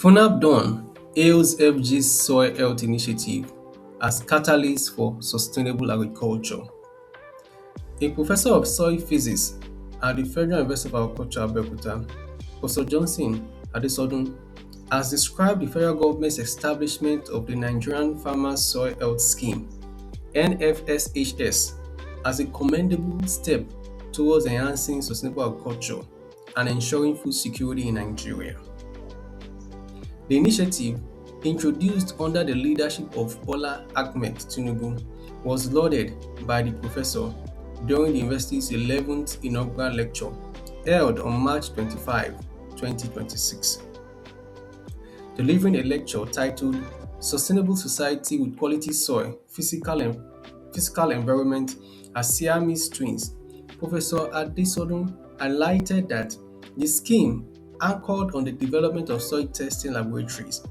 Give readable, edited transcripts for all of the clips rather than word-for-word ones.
FUNAAB hails FG's soil health initiative as catalyst for sustainable agriculture. A professor of soil physics at the Federal University of Agriculture, Abeokuta, Professor Johnson Adesodun, has described the federal government's establishment of the Nigerian Farmers Soil Health Scheme (NFSHS) as a commendable step towards enhancing sustainable agriculture and ensuring food security in Nigeria. The initiative, introduced under the leadership of Bola Ahmed Tinubu, was lauded by the professor during the university's 11th Inaugural Lecture held on March 25, 2026. Delivering a lecture titled "Sustainable Society with Quality Soil, Physical Environment as Siamese Twins," Professor Adesodun highlighted that the scheme, anchored on the development of soil testing laboratories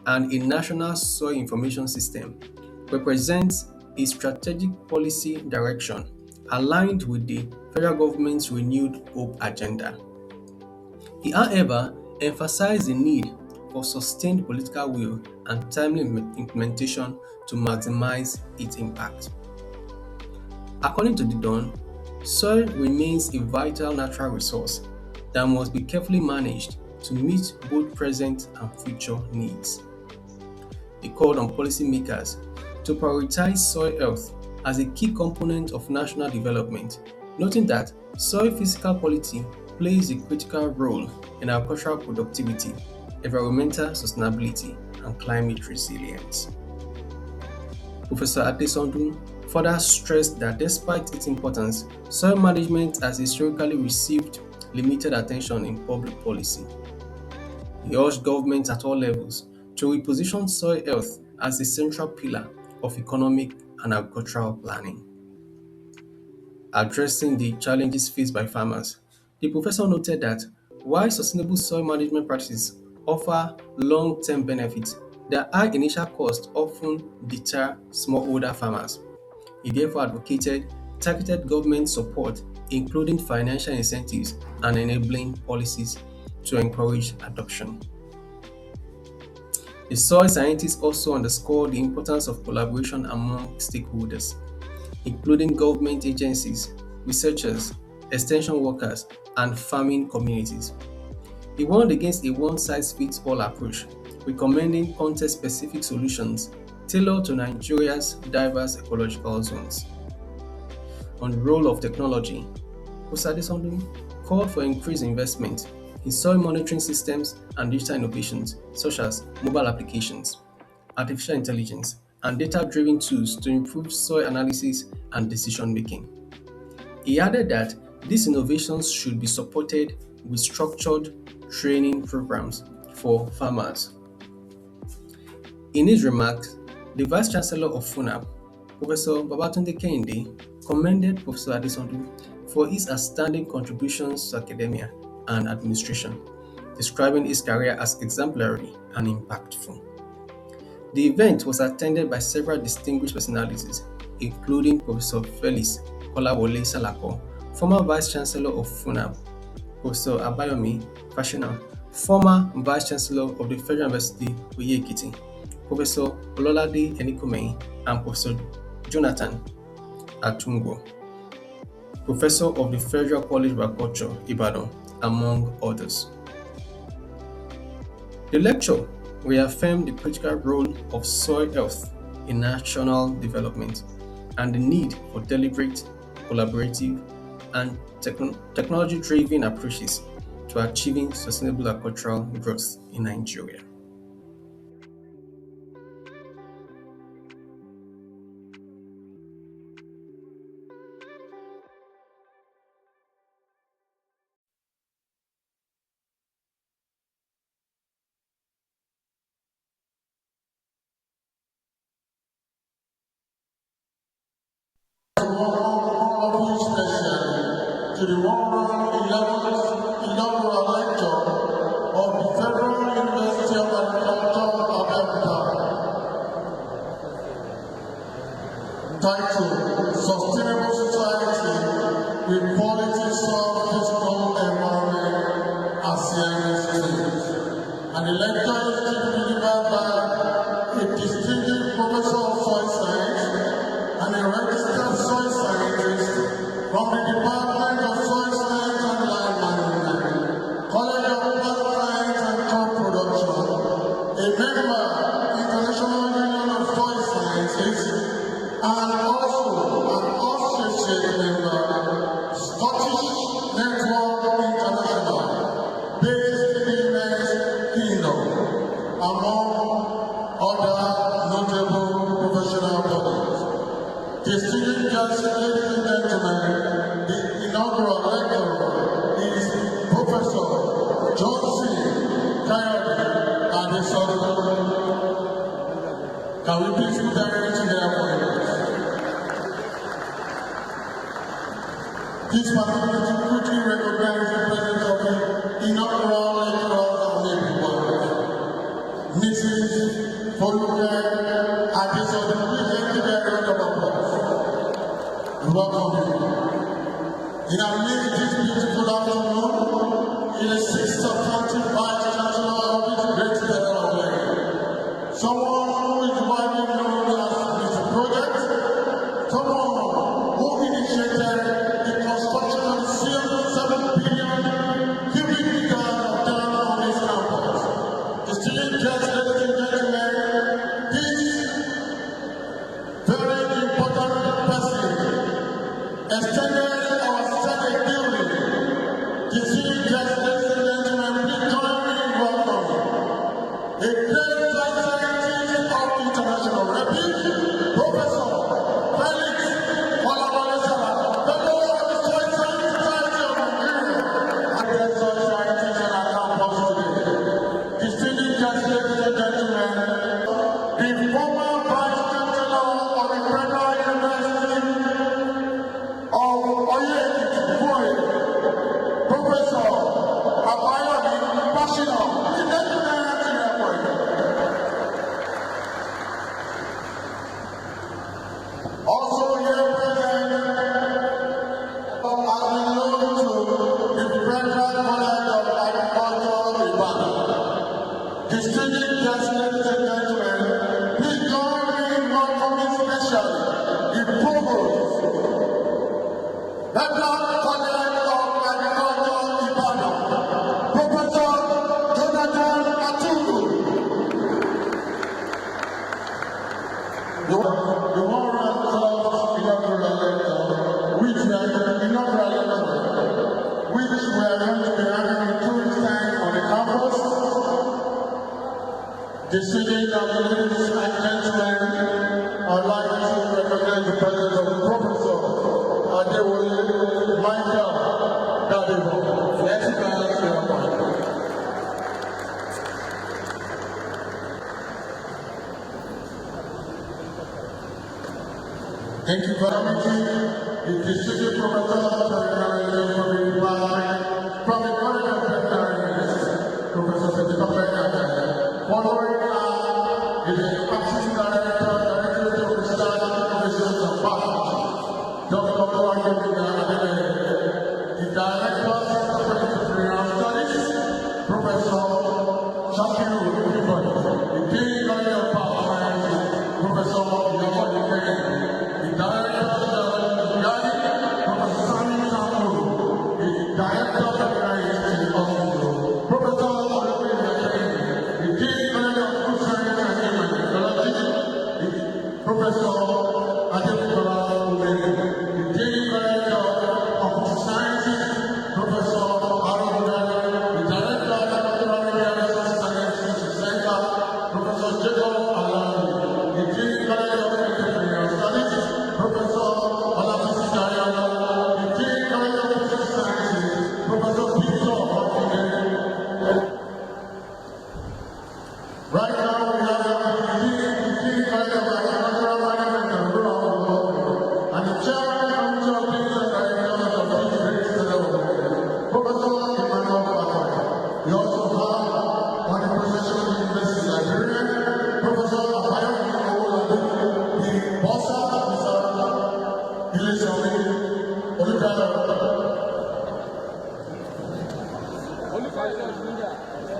and a national soil information system, represents a strategic policy direction aligned with the federal government's renewed hope agenda. He, however, emphasized the need for sustained political will and timely implementation to maximize its impact. According to the Don, soil remains a vital natural resource that must be carefully managed to meet both present and future needs. He called on policymakers to prioritize soil health as a key component of national development, noting that soil physical quality plays a critical role in agricultural productivity, environmental sustainability, and climate resilience. Professor Adesodun further stressed that despite its importance, soil management has historically received limited attention in public policy. He urged governments at all levels to reposition soil health as a central pillar of economic and agricultural planning. Addressing the challenges faced by farmers, the professor noted that while sustainable soil management practices offer long-term benefits, their high initial costs often deter smallholder farmers. He therefore advocated targeted government support, including financial incentives and enabling policies to encourage adoption. The soil scientists also underscored the importance of collaboration among stakeholders, including government agencies, researchers, extension workers, and farming communities. He warned against a one-size-fits-all approach, recommending context-specific solutions tailored to Nigeria's diverse ecological zones. On the role of technology, Professor Adesodun called for increased investment in soil monitoring systems and digital innovations such as mobile applications, artificial intelligence, and data-driven tools to improve soil analysis and decision-making. He added that these innovations should be supported with structured training programs for farmers. In his remarks, the Vice Chancellor of FUNAAB, Professor Babatunde Kehinde, commended Professor Adesodun for his outstanding contributions to academia and administration, describing his career as exemplary and impactful. The event was attended by several distinguished personalities, including Professor Felix Kolawole Salako, former Vice Chancellor of FUNAAB, Professor Abayomi Fashina, former Vice Chancellor of the Federal University Oye-Ekiti, Professor Ololade Enikumehin, and Professor Jonathan Atungo, Professor of the Federal College of Agriculture, Ibadan, among others. The lecture reaffirmed the critical role of soil health in national development and the need for deliberate, collaborative, and technology-driven approaches to achieving sustainable agricultural growth in Nigeria. To the 111th Inaugural Lecture of the Federal University of Agriculture, Abeokuta, titled Sustainable Society with Quality Soil, Physical Environment as Siamese Twins. and the lecture is to be delivered by a distinguished professor of soil science and a registered soil scientist from the Department of Soil Science and Land Management, College of Plant Science and Crop Production, a member International Union of Soil Sciences, and also an associate member, Scottish Network International, based in the United Kingdom, among other notable professional bodies. Distinguished guests, ladies and gentlemen, the inaugural lecturer is Professor Johnson Adesodun. Can we please put our hands together for him? This particular to quickly recognize the presence of the inaugural lecturers and everyone. Mrs. Adesodun, please let's give her a round of applause. We welcome you. In our midst this beautiful afternoon, in a sixth substantive vice chancellor of this great federal of learning. Someone who is widely known as Mr. Project, someone who initiated the construction of the 7 billion cubic meters of dam on this campus. Distinguished guests, ladies and gentlemen, this very important person extended our Senate building. Distinguished guests, ladies and gentlemen, please join me in welcoming a great soil scientist of international repute, Professor Felix Olabalesala, fellow of the Soil Science Society of Nigeria, and the soil scientists on our campus today. Distinguished guests, ladies and gentlemen, the former Vice Chancellor of the Federal University of Oye-Ekiti, Professor Abayomi Bashina. Please let's put our hands together for him. Also here present, as we know to the Federal College of Agriculture, Ibadan. Distinguished guests, ladies and gentlemen, please join me in welcoming specially the Provost, Federal College of Agriculture, Ibadan, Professor Jonathan Atugu. The one round of inaugural lecture, which we are going to be having in 2 weeks' time on the campus. Distinguished ladies and gentlemen, I'd like to recognize the presence of Professor Adesodun Michael Dadibo. Let's go to your point. Thank you very much. The distinguished professor from the College of Veterinary, Professor following is the Acting Director of Research, Innovations and Partnerships, Dr. Bola Ahmed Tinubu, the Director of Disciplinary Studies, Professor Shakiru Ibon, the Dean College of Partners, Professor Yamadi, the Director of the Professor Sami Sanko,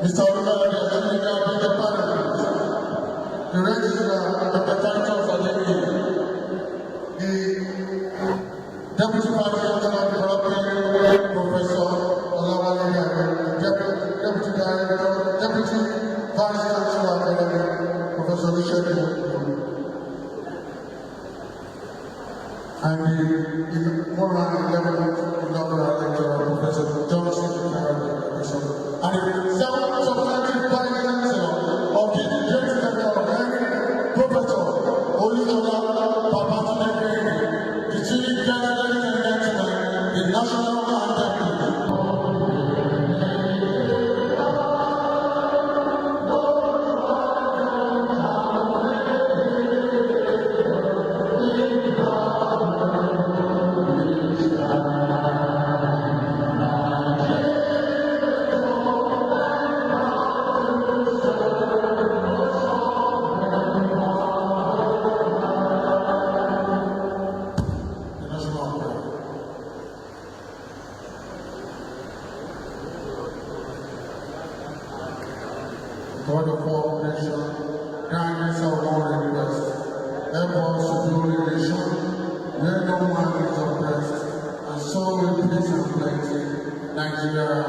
Mr. Olubade, the panelists, the registrar, Dr. Titus Ademi, the Deputy Vice Chancellor of Development, Professor Olawale Dairo, Deputy Director, Deputy Vice Chancellor of Academy, Professor Olusegun, and the Moran 11th Inaugural Lecture, Professor Johnson, and the 7th Substantive Vice Chancellor of the Great Center of Learning, Professor Olusola Babatunde, the Chief Guest, ladies and gentlemen, the National Anthem. God of all creation, kindness of all universe, help us to build a nation where no man is oppressed, and so with peace and plenty, Nigeria.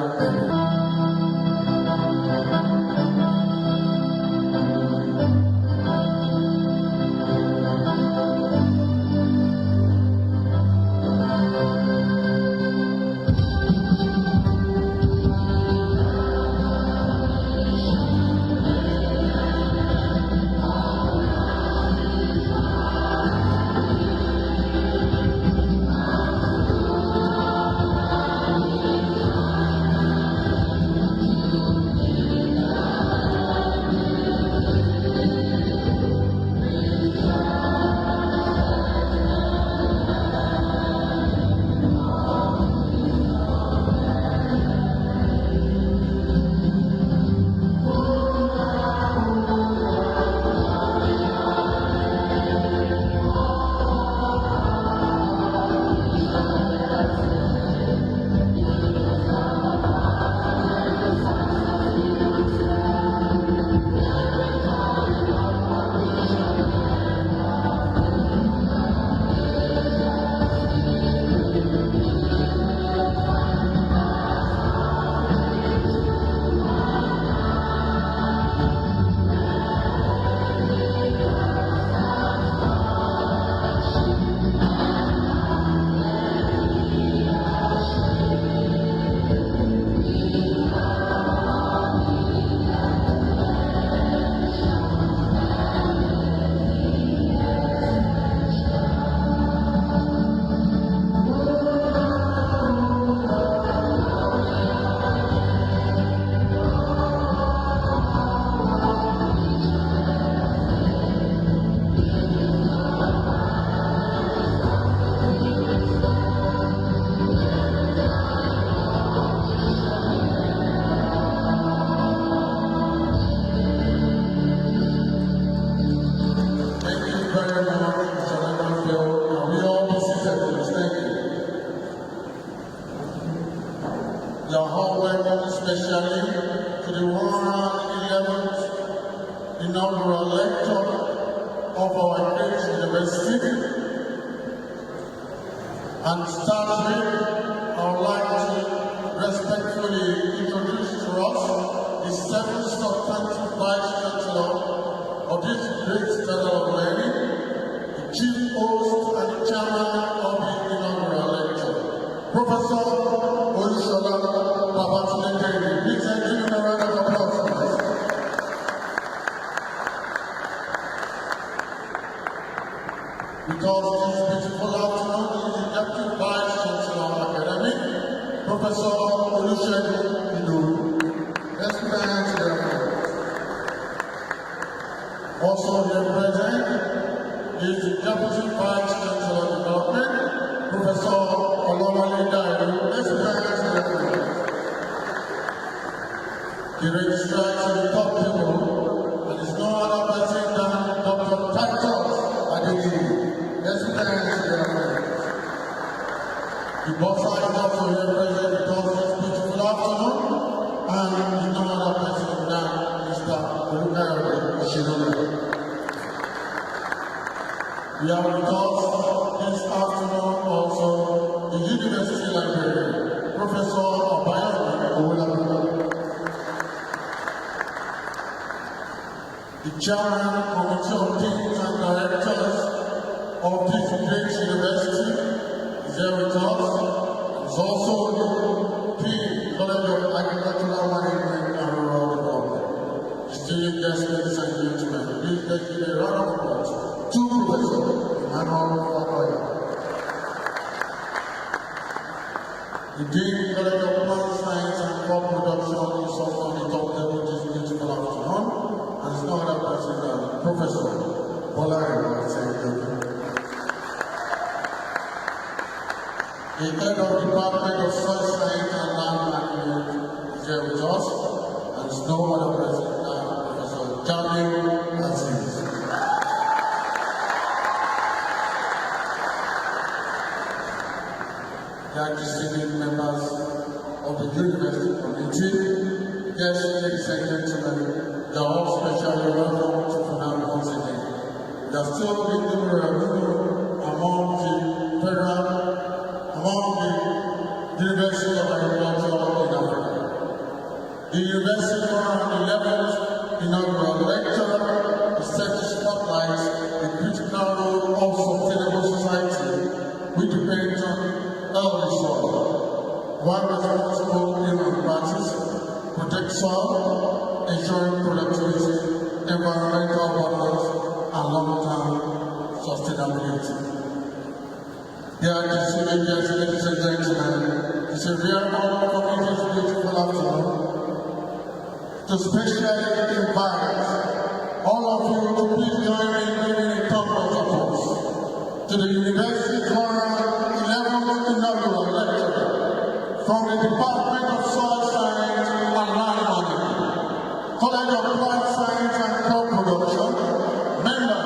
Especially to the 111th Inaugural Lecture of our great university. And starting, I would like to respectfully introduce to us the 7th Substantive Vice Chancellor of this great center of learning, the Chief Host and the Chairman of the Inaugural Lecture, Professor Olusola Babatunde. Please give him a round of applause. Because this beautiful afternoon is the Deputy Vice Chancellor of Academy, Professor Olusegun Idowu. Let's put our hands together. Also here present is the Deputy Vice Chancellor of Development, Professor Olawale Dairo. Let's put our hands together. The registrar to the top table, and is no other person than Dr. Titus Ademi. Let's put our hands together. The boss is also here present because this beautiful afternoon, and is no other person We have with us this afternoon also the University Librarian, Professor Bola Ahmed, the Chairman Committee of Deans and Directors of this great university is here with us. Is also the Dean, College of Agricultural Management and Rural Development. Distinguished guests, ladies and gentlemen, please let's give a round of applause to Professor Emmanuel. The Dean, College of Plant Science and Crop Production is also on the top level this beautiful afternoon, and is no other person than Professor Bola Ahmed Tinubu. The head of the Department of Soil Science and Land Management is here with us, and is no other person than Professor Aziz. They are distinguished members of the university community. Yes, ladies and gentlemen, they are all specially welcome to FUNAAB once again. They are still in the among the University of Agriculture in Africa. The University on the 11th Inaugural Lecture is set to spotlight the critical role of sustainable society, which depends on healthy soil, while responsible human practice, protect soil, ensuring productivity, environmental balance, and long-term sustainability. Dear distinguished guests, ladies and gentlemen, it's a real honor for me this beautiful afternoon to specially invite all of you to please join me in giving a thumb of applause to the University's 11th Inaugural Lecture from the Department of Soil Science and Land Management, College of Plant Science and Crop Production, member,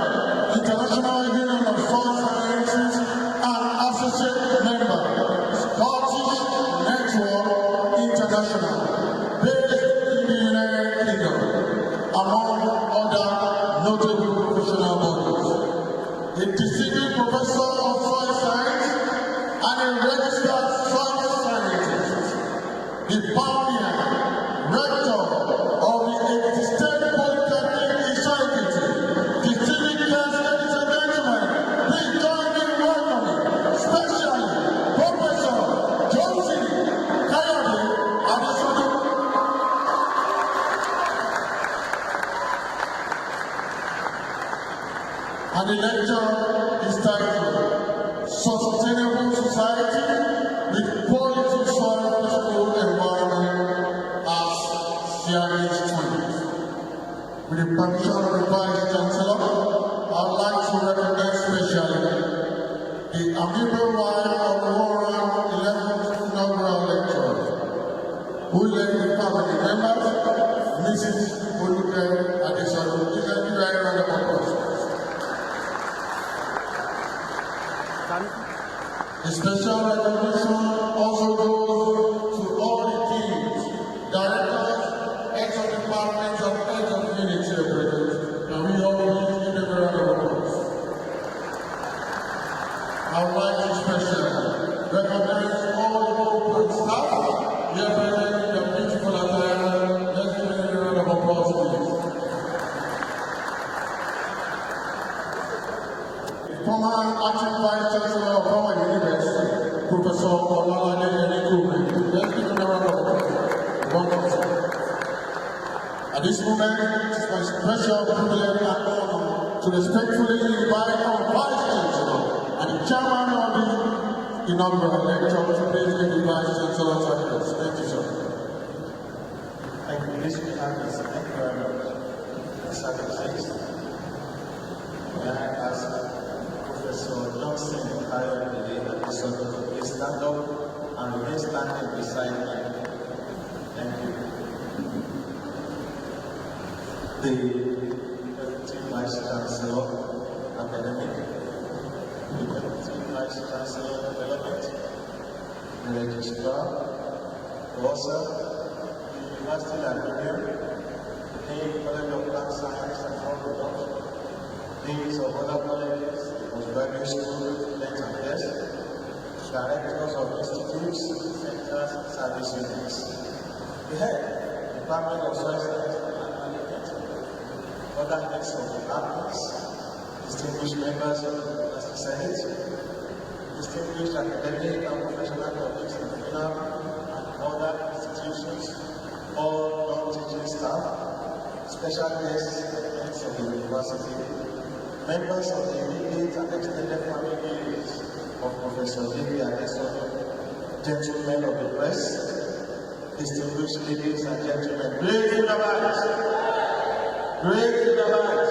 International Union of Soil Sciences, and associate member, Scottish Network International, based in the United Kingdom, among other notable professional bodies. A distinguished professor of soil science and a registered soil scientist, the pioneer, rector of the existing Polytechnic Executive, distinguished guests, ladies and gentlemen, please join me in welcoming, especially Professor Josie Kayode Adesodun. And the lecture is titled Sustainable Society with Quality Soil Physical Environment as Siamese Twins. With the permission of the Vice Chancellor, I would like to recognize specially the amiable wife of the 11th Inaugural Lecture, who led the family members, Mrs. Oluke Adesodun. Please let me write a round of applause. A special recognition also goes to all the teams, directors, heads of departments, and heads of unity operators, and we all please give them a round of applause. I would like to especially recognize all the corporate staff here present in their beautiful attire. Let's give them a round of applause, please. Former acting Vice Chancellor of our university, Professor Bola Ahmed Tinubu. Let's give him a round of applause. Wonderful. At this moment, it is my special privilege and honor to respectfully invite our Vice Chancellor and the Chairman of the Inaugural Lecture to please give the Vice Chancellor's address. Thank you, sir. Thank you, Mr. Harris. Thank you very much. Mr. May I ask Professor Johnson Adesodun to please stand up and remain standing beside me. Thank you. The Deputy Vice Chancellor, Academic, the Deputy Vice Chancellor, Development, the Registrar, Professor, the University Librarian, the College of Plant Science and Crop Production, deans of other colleges, directors of institutes, centers, service units. The head, Department of Soil Science and Management, other heads of departments, distinguished members of the University Senate, distinguished academic and professional colleagues in FUNAAB and other institutions, all non-teaching staff, special guests and heads of the university, members of the immediate and extended families of Professor Adesodun, gentlemen of the press, distinguished ladies and gentlemen, great in the light, great in the light.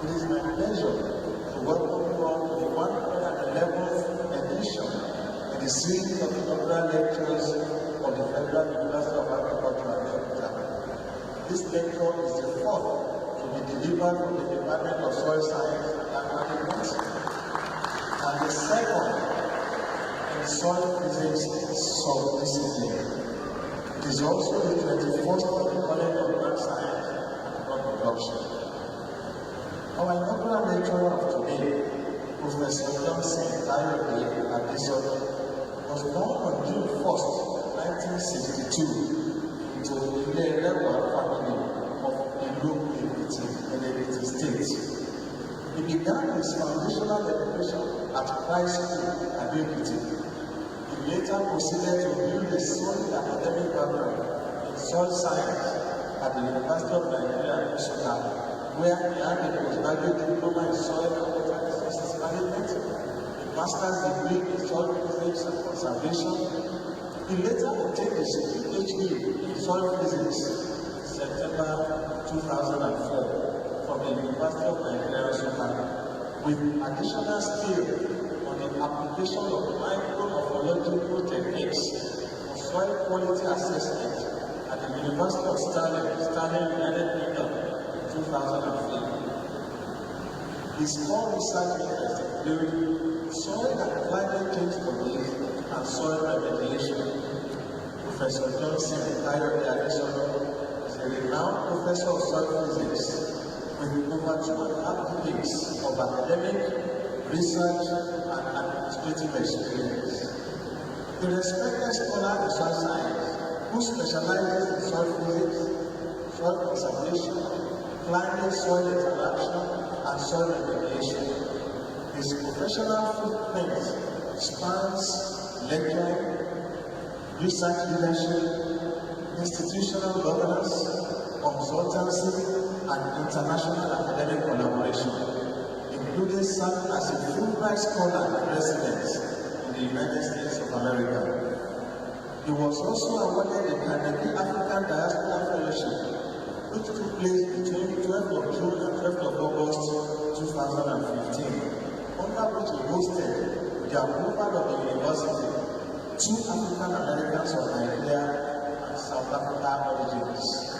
It is my pleasure to welcome you all to the 111th edition in the series of Inaugural Lectures of the Federal University of Agriculture, Abeokuta. This lecture is the fourth to be delivered from the Department of Soil Science and Management, and the second in soil physics sub-discipline. It is also the 21st of the College of Plant Science and Crop Production. Our inaugural lecturer of today, Professor Adesodun, was born on June 1st, 1962, into the Ilewa family of Abeokuta in Ekiti State. He began his foundational education at Christ School, Abeokuta. He later proceeded to build a solid academic background in soil science at the University of Nigeria, where he had a postgraduate diploma in soil and water resources management, a master's degree in soil physics and conservation. He later obtained his PhD in soil physics in September 2004 from the University of Nigeria, with additional skill on the application of microbiological techniques for soil quality assessment at the University of Stirling, United Kingdom in 2003. His core research interests include soil and climate change studies and soil remediation. Professor Johnson Adesodun is a renowned professor of soil physics with over 2.5 decades of academic, research, and administrative experience. A respected scholar in soil science who specializes in soil physics, soil conservation, climate-soil interaction, and soil remediation. His professional footprint spans lecturing, research leadership, institutional governance, consultancy, and international academic collaboration, including serving as a Fulbright scholar in residence in the United States of America. He was also awarded the Carnegie African Diaspora Fellowship, which took place between 12th of June and 12th of August 2015, under which he hosted the approval of the university, 2 African Americans of Nigeria and South Africa origins.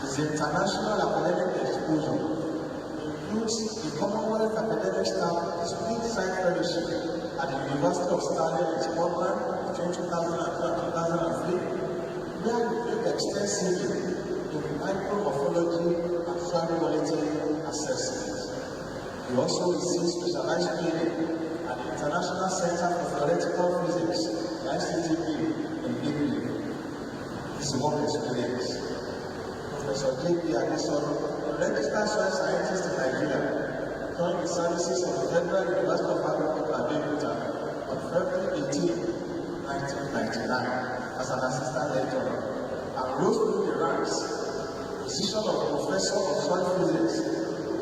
His international academic exposure includes the Commonwealth Academic Staff Split Site Fellowship at the University of Stirling in Scotland between 2002 and 2003, where he played extensively in micromorphology and soil quality assessment. He also received specialized training at the International Center for Theoretical Physics, the ICTP, in Italy. His work experience. Professor Adesodun, a registered soil scientist in Nigeria, joined the services of the Federal University of Agriculture, Abeokuta, on February 18, 1999, as an assistant lecturer, and rose through the ranks, position of Professor of Soil Physics,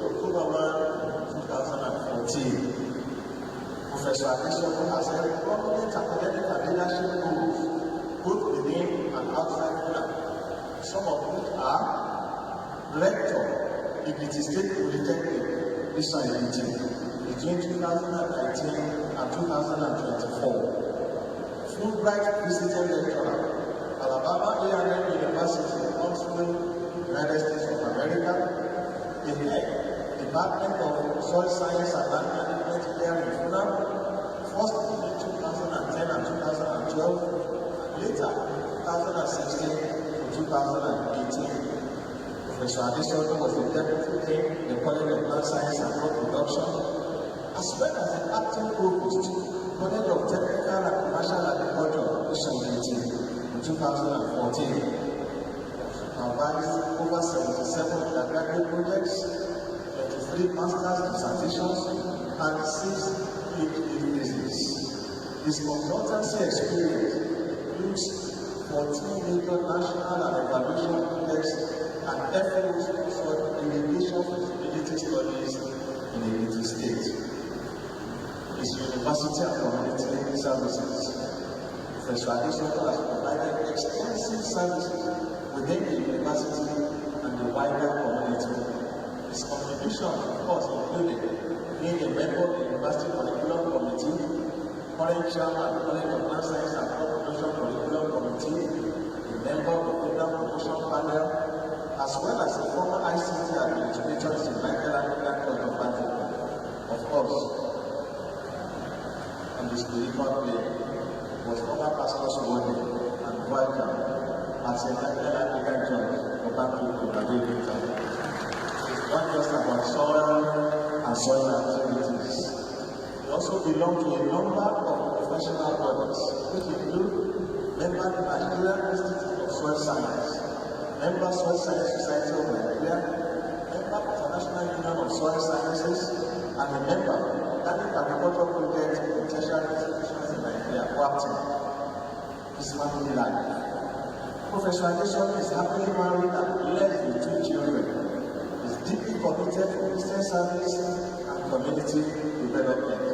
October 1, 2014. Professor Adesodun has held prominent academic and leadership roles, both within and outside FUNAAB, some of which are Rector, Ekiti State Polytechnic, between 2019 and 2024. Fulbright Visiting Lecturer, Alabama A&M University, Huntsville, United States of America. The head, Department of Soil Science and Land Management here in FUNAAB, first between 2010 and 2012, and later 2016 to 2018. Professor Adesodun was the Deputy Dean in the College of Plant Science and Crop Production, as well as the acting provost, College of Technical and Commercial Agriculture, in 2014. Supervised over 77 undergraduate projects, 23 master's dissertations, and 6 PhD theses. His consultancy experience includes 14 major national and evaluation projects and efforts for irrigation feasibility studies in Ekiti State. His university and community services. Professor Adesodun has provided extensive services within the university and the wider community. His contribution, of course, included being a member of the University Curriculum Committee, current chairman of the College of Plant Science and Crop Promotion Curriculum Committee, a member of the Program Promotion Panel, as well as a former ICT administrator in Michael African Court of Africa. Of course, on the spiritual plane was former pastor's warden and vicar at St. Michael African Church for Baptist of Abeokuta. It's not just about soil and soil activities. He also belongs to a number of professional bodies, which include member of the Nigerian Institute of Soil Science, member Soil Science Society of Nigeria, member of International Union of Soil Sciences, and a member of Organic Agriculture Project in tertiary institutions in Nigeria, WAPTI. His family life. Professor Adesodun is happily married and blessed with 2 children. He is deeply committed to Christian service and community development,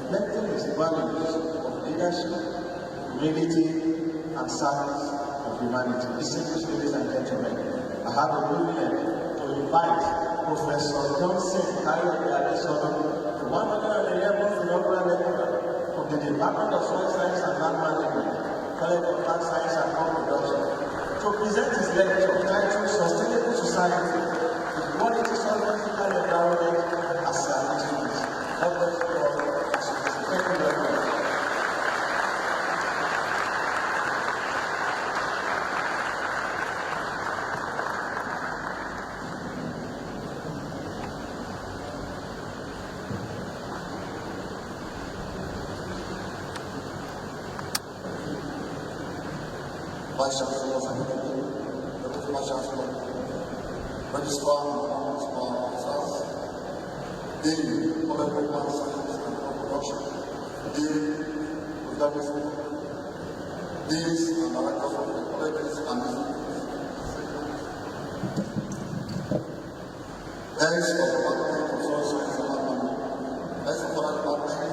reflecting his values of leadership, humility, and service of humanity. Distinguished ladies and gentlemen, I have the privilege to invite Professor Johnson Adesodun to 111th Inaugural Lecture from the Department of Soil Science and Land Management, College of Plant Science and Crop Production, to present his lecture titled Sustainable Society with Quality Soil-Physical Environment as Laboratories. God bless you all. Thank you very much. Vice Chancellor, Deputy Vice Chancellor, Registrar and Officers, Dean of Plant Science and Crop Production, Dean of Adesodun, Deans and Directors of the colleges and institutes, Heads of the Department of Soil Science and Land Management, Heads of the Department,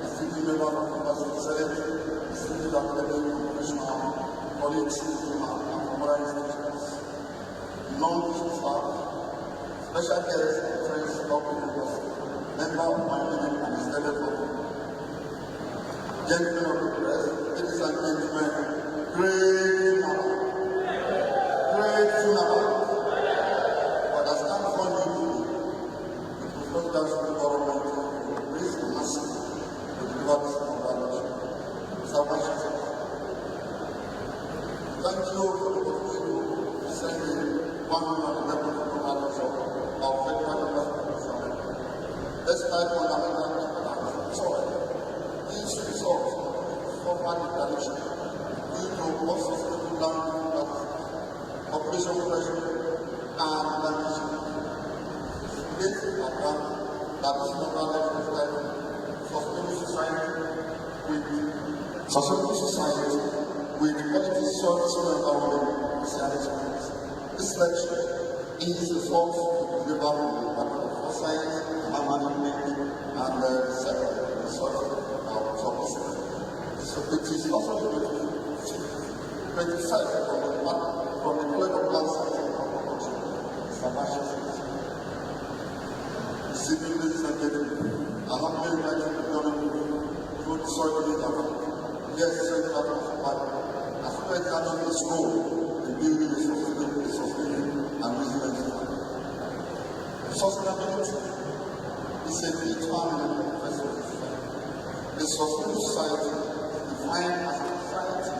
Distinguished Member of the University Senate, Distinguished Academic Professional, colleagues and former institutions, non-teaching staff, special guests, friends, doctors, member of my meeting and extended family, gentlemen of the press, ladies and gentlemen, great FUNAAB, but I stand for you with the Presidential Government to raise the massive to deliver this congratulations. Mr. Vice Chancellor, thank you for the opportunity to send in 111 members of our federal government. Despite fundamental soil, these results suffer degradation due to unsustainable land development, population pressure, and land use. This is a plan that is not allowed to sustainable society with quality soil environment establishments. This lecture is a source to deliver on the Department of Science, Land Management, and several research topics. So it is also criticized from the College of Plant Science and Crop Production, ladies and gentlemen, I have been writing the government food soil data. Yes, that was as well as that is role in building a sustainable and resilient. Sustainability is a key term in the profession. A sustainable society is defined as a society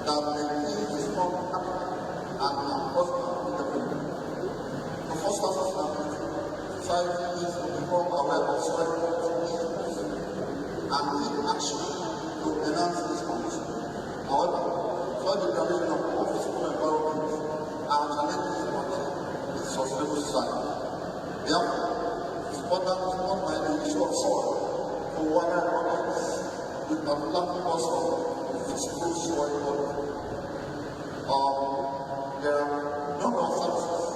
that maintains its strong and personal independence. To foster sustainability, society needs to become aware of soil and take action to enhance this condition. However, soil degradation of all physical environments are challenges for a sustainable society. Therefore, it's important to spotlight the issue of soil for wider context, with particular focus on physical soil quality. There are a number of services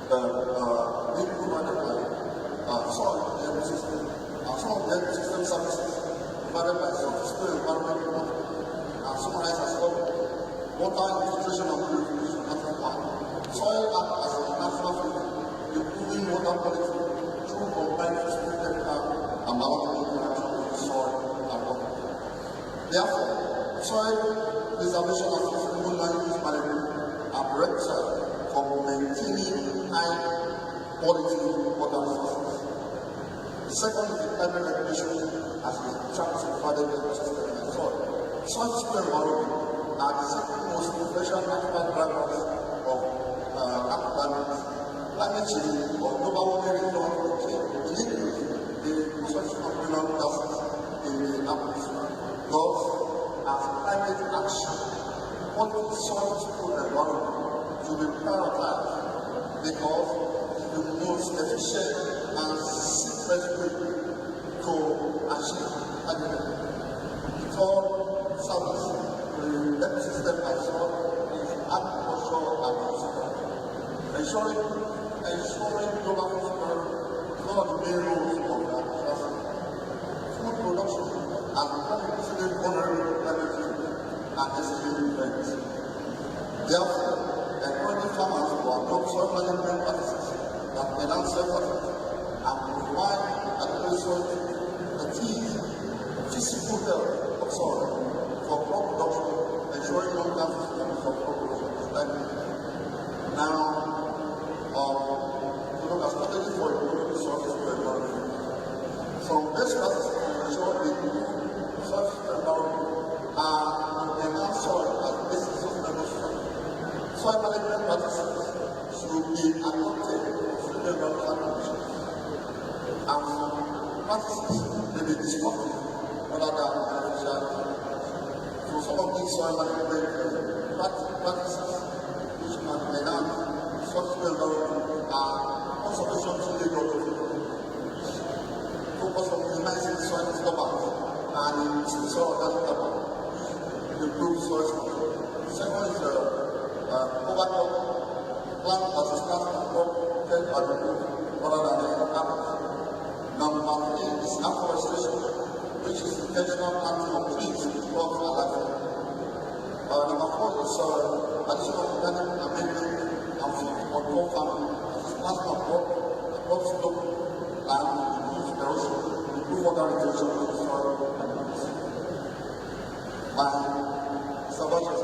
being provided by soil ecosystem, and some of the ecosystem services provided by sophisticated environmental and summarized as follows: water infiltration and purification, natural one. Soil act as a natural filter, improving water quality through combined physical, technical, and biological interaction with soil and water. Therefore, soil preservation and sustainable land use management are prerequisites for maintaining high quality water resources. The second is the climate regulation as a chapter provided by the soil. Soil physical environment are the second most influential natural drivers of climate change or global warming result in the consumption of greenhouse gases in the atmosphere. Thus, as climate action, what is soil physical environment to be prioritized because it's the most efficient and simplest way to achieve agreement. The third service to the ecosystem as well is agriculture and food security. Ensuring global food security is one of the main roles of the agriculture. Food production and increasingly vulnerable to climate change and extreme events. Therefore, encouraging farmers to adopt soil management practices that enhance soil fertility and provide adequate soil physical health of soil for crop production, ensuring long-term sustainability of crop production. Now, to look at strategies for improving the soil physical environment. Some best practices to ensure the soil physical environment are to enhance soil as basis of sustainable soil. Soil management practices should be adopted for sustainable environmental conditions. And some practices may be destructive rather than beneficial. So some of these soil management practices which can enhance soil environment are conservation to the focus on minimizing soil disturbance and increasing soil organic carbon to improve soil structure. Second is overcrop, plant versus transplant crop fed by the root rather than the habits. Number 3 is afforestation, which is intentional planting of trees, crops, and livestock. Number 4 is addition of organic amendment and food control farming, planting of crop slope land to reduce erosion, improve water retention of the soil and the sea. My subject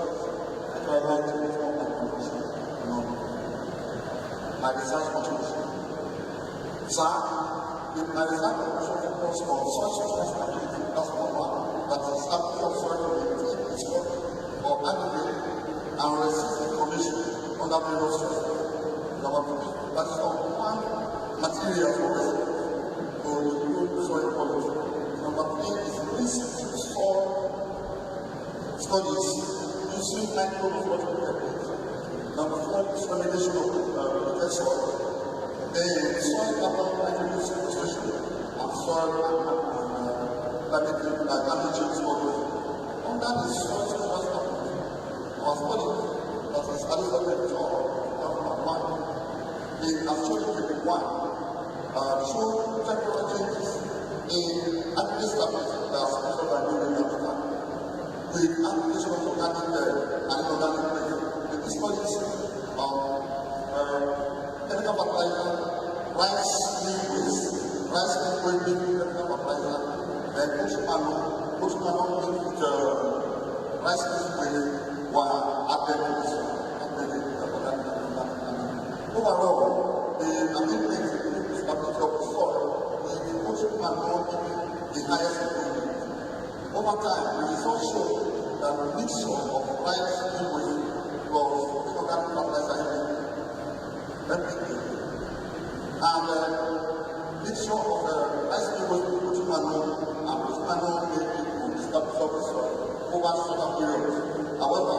I like to inform my conclusion, my research contribution. Sir, my research contribution focus on soil responsibility, that's number 1, that is stability of soil to maintain its work or aggregate and resist the condition under various stresses. Number 2, that is on one material for residents to improve soil quality. Number 3 is in-situ soil studies using microbiological techniques. Number 4 is remediation of polluted soil. Then soil carbon nitrogen sequestration and soil climate change modeling. Under the soil structure, our study that is Adesodun et al. In actually 21 show temporal changes in aggregate surface that are sponsored by building habitat with application of organic and inorganic matter. The disposals of chemical fertilizer, rice liquids, chemical fertilizer, then post manure with rice liquid were added to the soil. Overall, the amendment to the stability of the soil is post manure the highest improvement. Over time, the results show that the mixture of rice liquid plus inorganic fertilizer and mixture of rice liquid with manure and post manure shorter periods. However,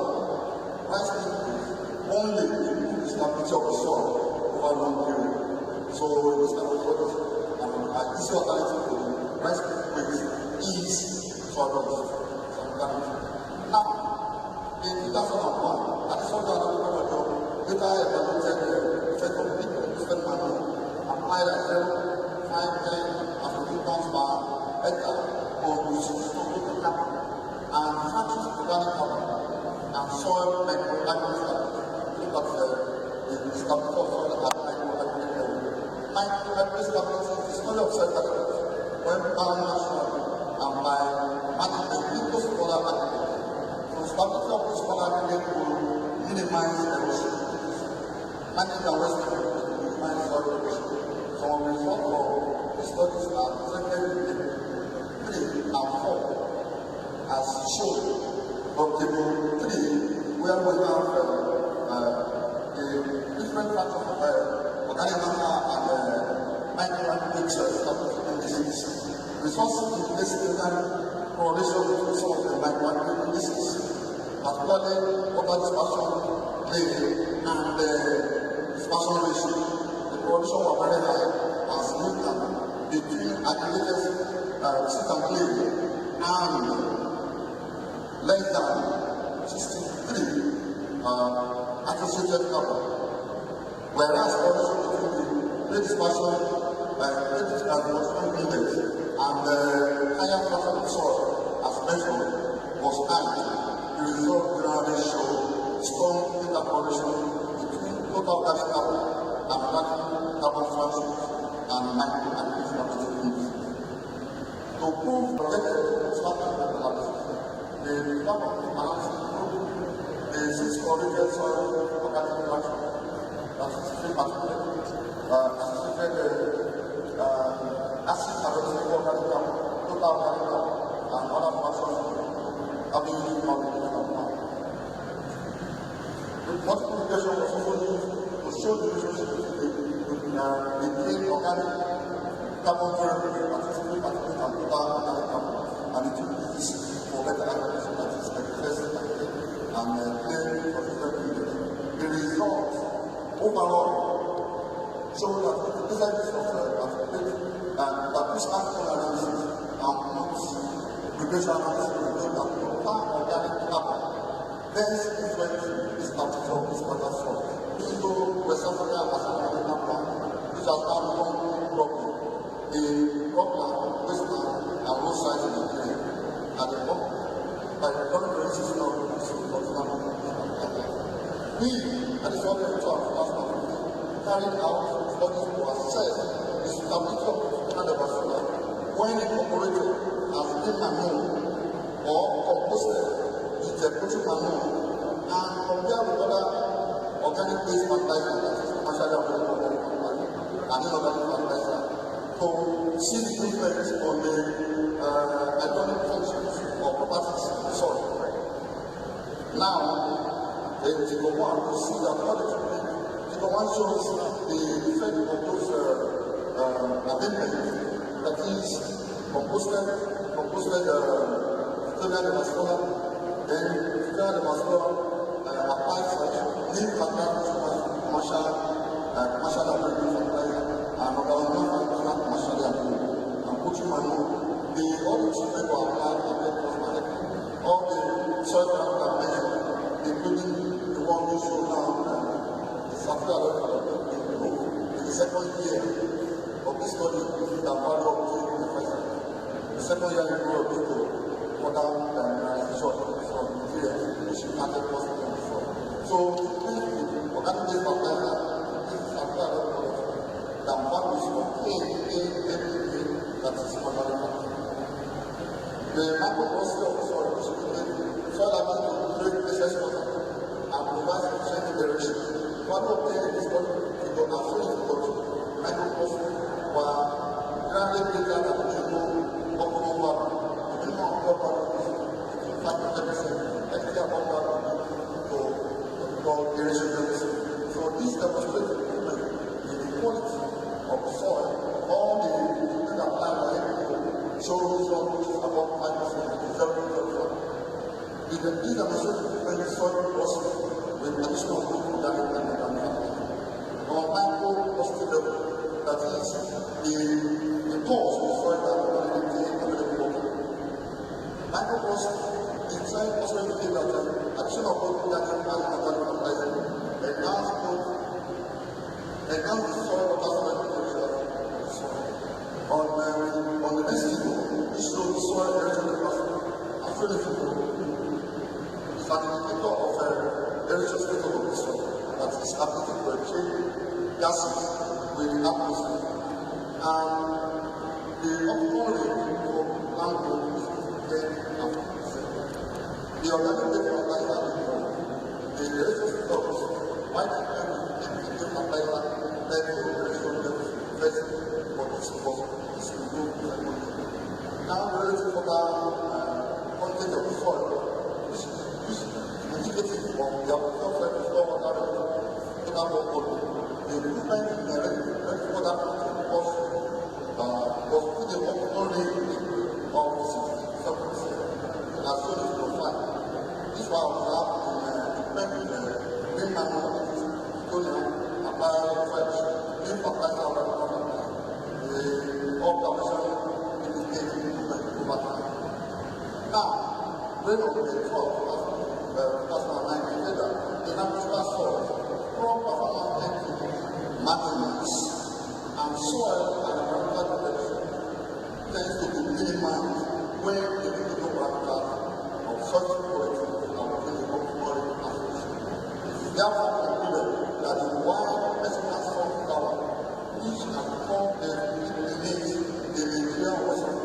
rice increase only improves the stability of the soil over a long period. So this kind of product, easy alternative to rice waste is soil product. Now, in 2001, Adesodun later evaluated the effect of different manure applied at 0, 5, 10, and 15 pounds per hectare on total carbon and fractions of organic carbon and soil microorganisms. Look at the stability of soil at microorganic level. Microorganism stability is only observed when balanced naturally and by managing glucose solar agriculture. So stability of the solar agriculture will minimize erosion. Managing the waste will minimize soil erosion. Some results of the studies are presented in 3 and 4 as shown. But table 3, where we have the different factors of organic matter and microorganisms indices. Results indicate significant correlation between some of the microorganisms, particularly water dispersion rate and dispersion ratio. The correlation was very high and significant between aggregated silt and clay and less than 63 associated carbon. Whereas correlation between the rate dispersion index and the higher fraction of soil as measured was high. The result generally showed strong intercorrelation between total organic carbon and organic carbon fractions and microorganism activity. To prove the starting analysis, the development analysis group, the 6 correlated soil organic fraction, that is 3 particulate, acid characteristic organic carbon, total organic carbon, and other fractions have been used for the multiplication was also used to show the relationship between organic carbon variable, particularly particulate and total organic carbon, and it will be used for better agriculture, that is expressed and claim for different periods. The results overall show that the design of particulate that this actual analysis and not regression analysis will know that total organic carbon bears influence is stability of this water source. Even though West Africa has an African plant, which has now become problem in cropland, wasteland, and roadsides in Nigeria, and the problem by the current racism of the continental. We, at the Southern International carried out studies to assess the suitability of Adesodun when incorporated as green manure or composted with a poultry manure and compared with other organic based fertilizer, that is commercially available organic fertilizer and inorganic fertilizer, to see the influence on the hydronic functions or properties of the soil. Now, the figure 1 to see that what it will be. Figure 1 shows the effect of those amendments, that is composted then applied new commercial fertilizer and commercially available and poultry manure. All the treatment were applied all the soil parameter measures, including the one we show now, in the second year of this study, the value of the second year in Europe to further short from Nigeria, which started possible before. So, organic based fertilizer is than what is that is organic. The microprocessor of the soil ability to create excess water and provide sufficient liberation. What obtained is what we got as soon as we got microprocessor were greatly greater than the optimal value. The minimum optimal value is 5 to 10%, actually above value to irrigation deficit. So this demonstrates improvement in the quality of the soil. All the equipment applied by show result which is above 5%, which is very good. The these demonstrations when soil erosion with additional organic and organic matter. On micro-positive level, that is the pores of soil that are contain available water. Micro-positive is trying to also indicate that addition of both organic and inorganic fertilizer enhance the soil water soil temperature of the soil. On the next video, we show the soil erosion capacity. After the video, is an indicator of erosion status of the soil that is ability to exchange gases with the atmosphere. And the optimal range for land growth is 10 and 50%. The organic fertilizer the erosion status of the soil might depend on the fertilizer that the erosion level first, but this was now relative for the content of the soil, which is indicative of the absorption of store water the movement in the ready for that was put the optimal range of 67%. As soon as profile. This was observed in the main manual of Victoria, applied French, main fertilizer of the observation now, when on the 12th of 2009, we said that the natural soil from performance maintenance and soil and environmental protection tends to be minimized when the individual parameters of soil quality are within the optimal association. It is therefore concluded that the wide measurement soil tower, which has become the Nigerian Western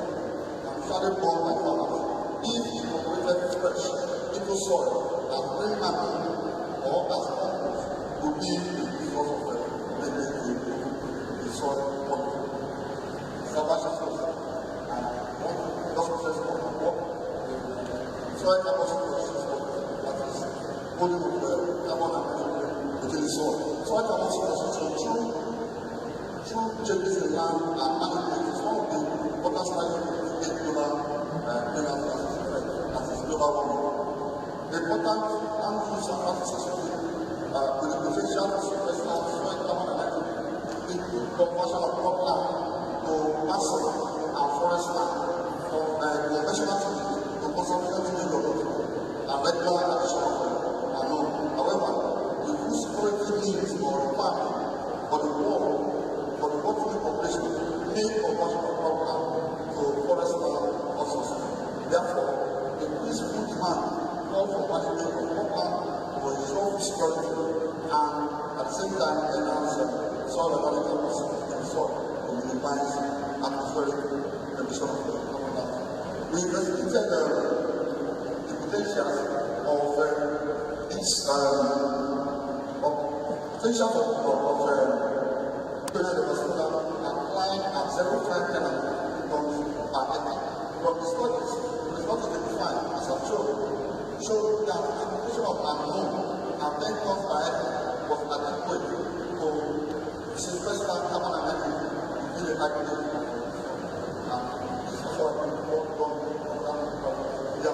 started born by farmers, if incorporated fresh into soil as green manure or as compost, would be the source of the soil quality. Salvation source and just process of what soil carbon system that is holding up the carbon and nitrogen within the soil. Soil carbon system through changes in land and management is one of the important strategies global warming. The important land use and practices with the potential to sequester soil carbon and nitrogen include conversion of crop land to passive and forest land from conventional to conservation and regular addition of manure. However, the food security needs or requirement for the working population need conversion of crop land to forest land also. Therefore, increased food demand calls for management of crop land to ensure food security and at the same time enhance soil organic capacity in the soil to minimize atmospheric emission of carbon dioxide. We investigated the potential of each potential of applying at 0.5 tons per hectare. From the studies, the results of the design, as I've showed that the application of unknown and 10 tons per hectare was adequate to sequester carbon and nitrogen in the agriculture. This is what we worked on the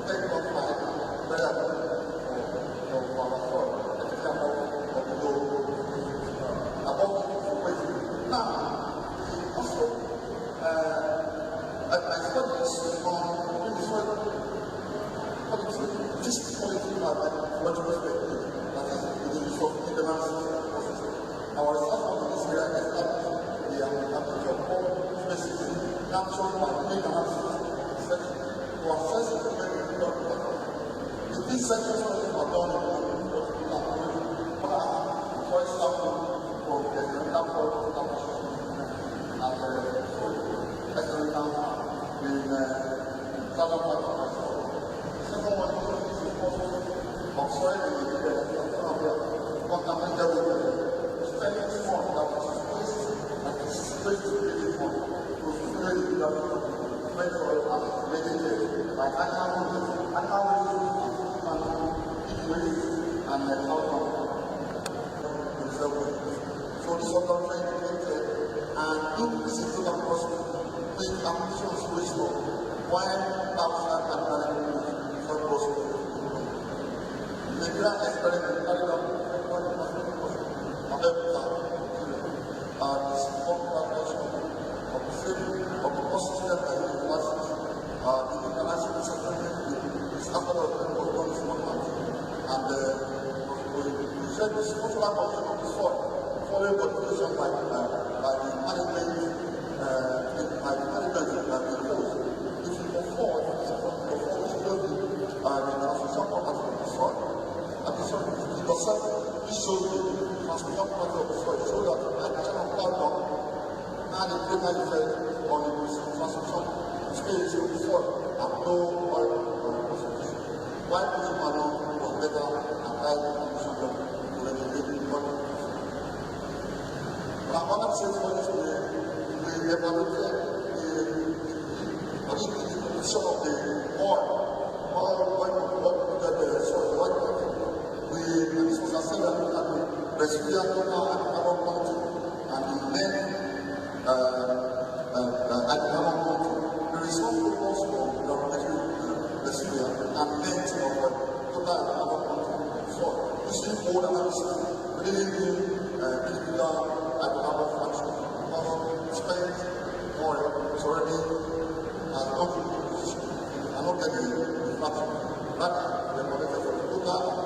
10 tons per hectare, better for our soil, example of the low above the weight. Now, also, my studies on the soil quality, this quality of what perspective, that is the use of international process. Our research on this area established the application of all species captured by main analysis section to assess the effect of the water. If these sections are done in the soil sample from the experimental establishment and experimental in southern part of my soil. The second one is the process of soil contaminated with spending form that was placed and is placed to the form to stimulate the development of soil as related by animal waste, and outcome. So this was done very limited and increasing total cost with applications which were while outside and management Nigerian experiment carried out by the Abeokuta, is one version of the same of the post-student universities. The international settlement is after the was done in one month. And we said this cultural function of the soil, following modification by the management that we use. If you perform, which shows the transmission property of the soil, and this shows the transmission property of the soil, so that the action of cloud down and a greater effect on the transmission space of the soil and no oil concentration. Why pushing manure was better and high condition level to regulate the water. Now, other statements we evaluated the condition of the oil when we looked at the soil. This was assessed at the resilient and carbon content and the main carbon content. The result was for the resilient and net of total carbon content of the soil. Using all analysis, we didn't do individual carbon fraction because spent oil is already not in position and not getting the fraction. Rather, we collected for the total.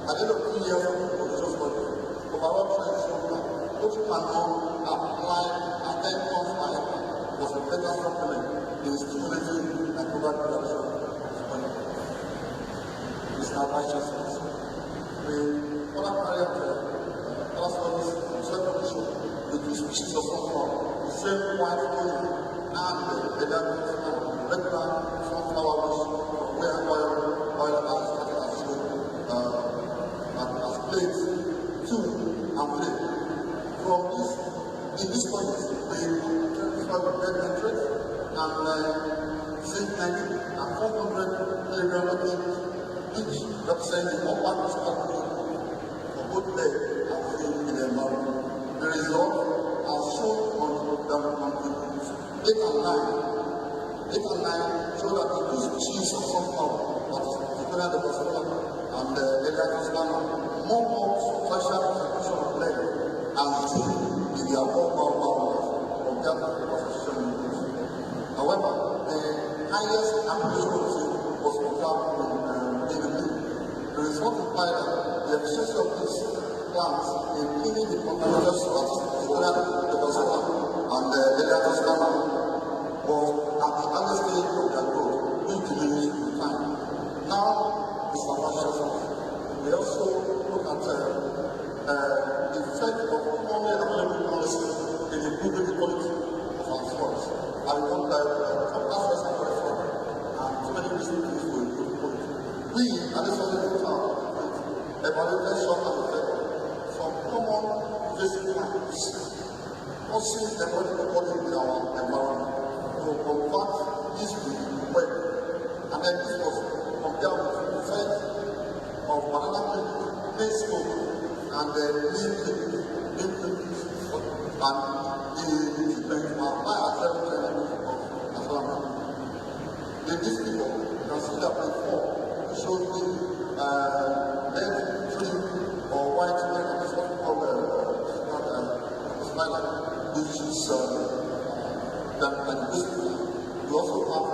At the end of 2 years, we just got overall trend showed that both manure applied and then confined was a better supplement in stimulating microbial production of soil. Mr. Vice Chancellor, we further carry out other studies on soil condition with the species of sunflower, the same white cone and the regular sunflower bush from where oil has started as shown. Plates 2 and 3. From this, in this context, we identify with lead nitrate and zinc 90 and 400 milligram of zinc, which represent the upper capacity for both lead and zinc in the environment. The result as shown on the 8 and 9 show that the two species of sunflower, that is Victoria de Barcelona and the Adesodun, more substantial contribution of lead and zinc in their overall power compared to the constitution units. However, the highest application of zinc was observed in the middle. The result implied that the efficiency of these plants in cleaning the contaminants that Victoria de Barcelona and the Adesodun was at the early stage of their growth, which diminished with time. Now, Mr. Vice we also look at the effect of commonly available policy in improving the quality of our soils. I want that capital first and reform and too many reasons to improve the quality. We, at this point in time, evaluated short-term effect from common invasive plants causing ecological quality in our environment to convert this with web. And then this was compared with the effect of banana peel, maize smoke, and the neem clippings, and the treatment are high at 7% of Aslam. In this figure, you can see that before it shows the lead free or white line, and this is what we call the smiler, which is the discipline. We also have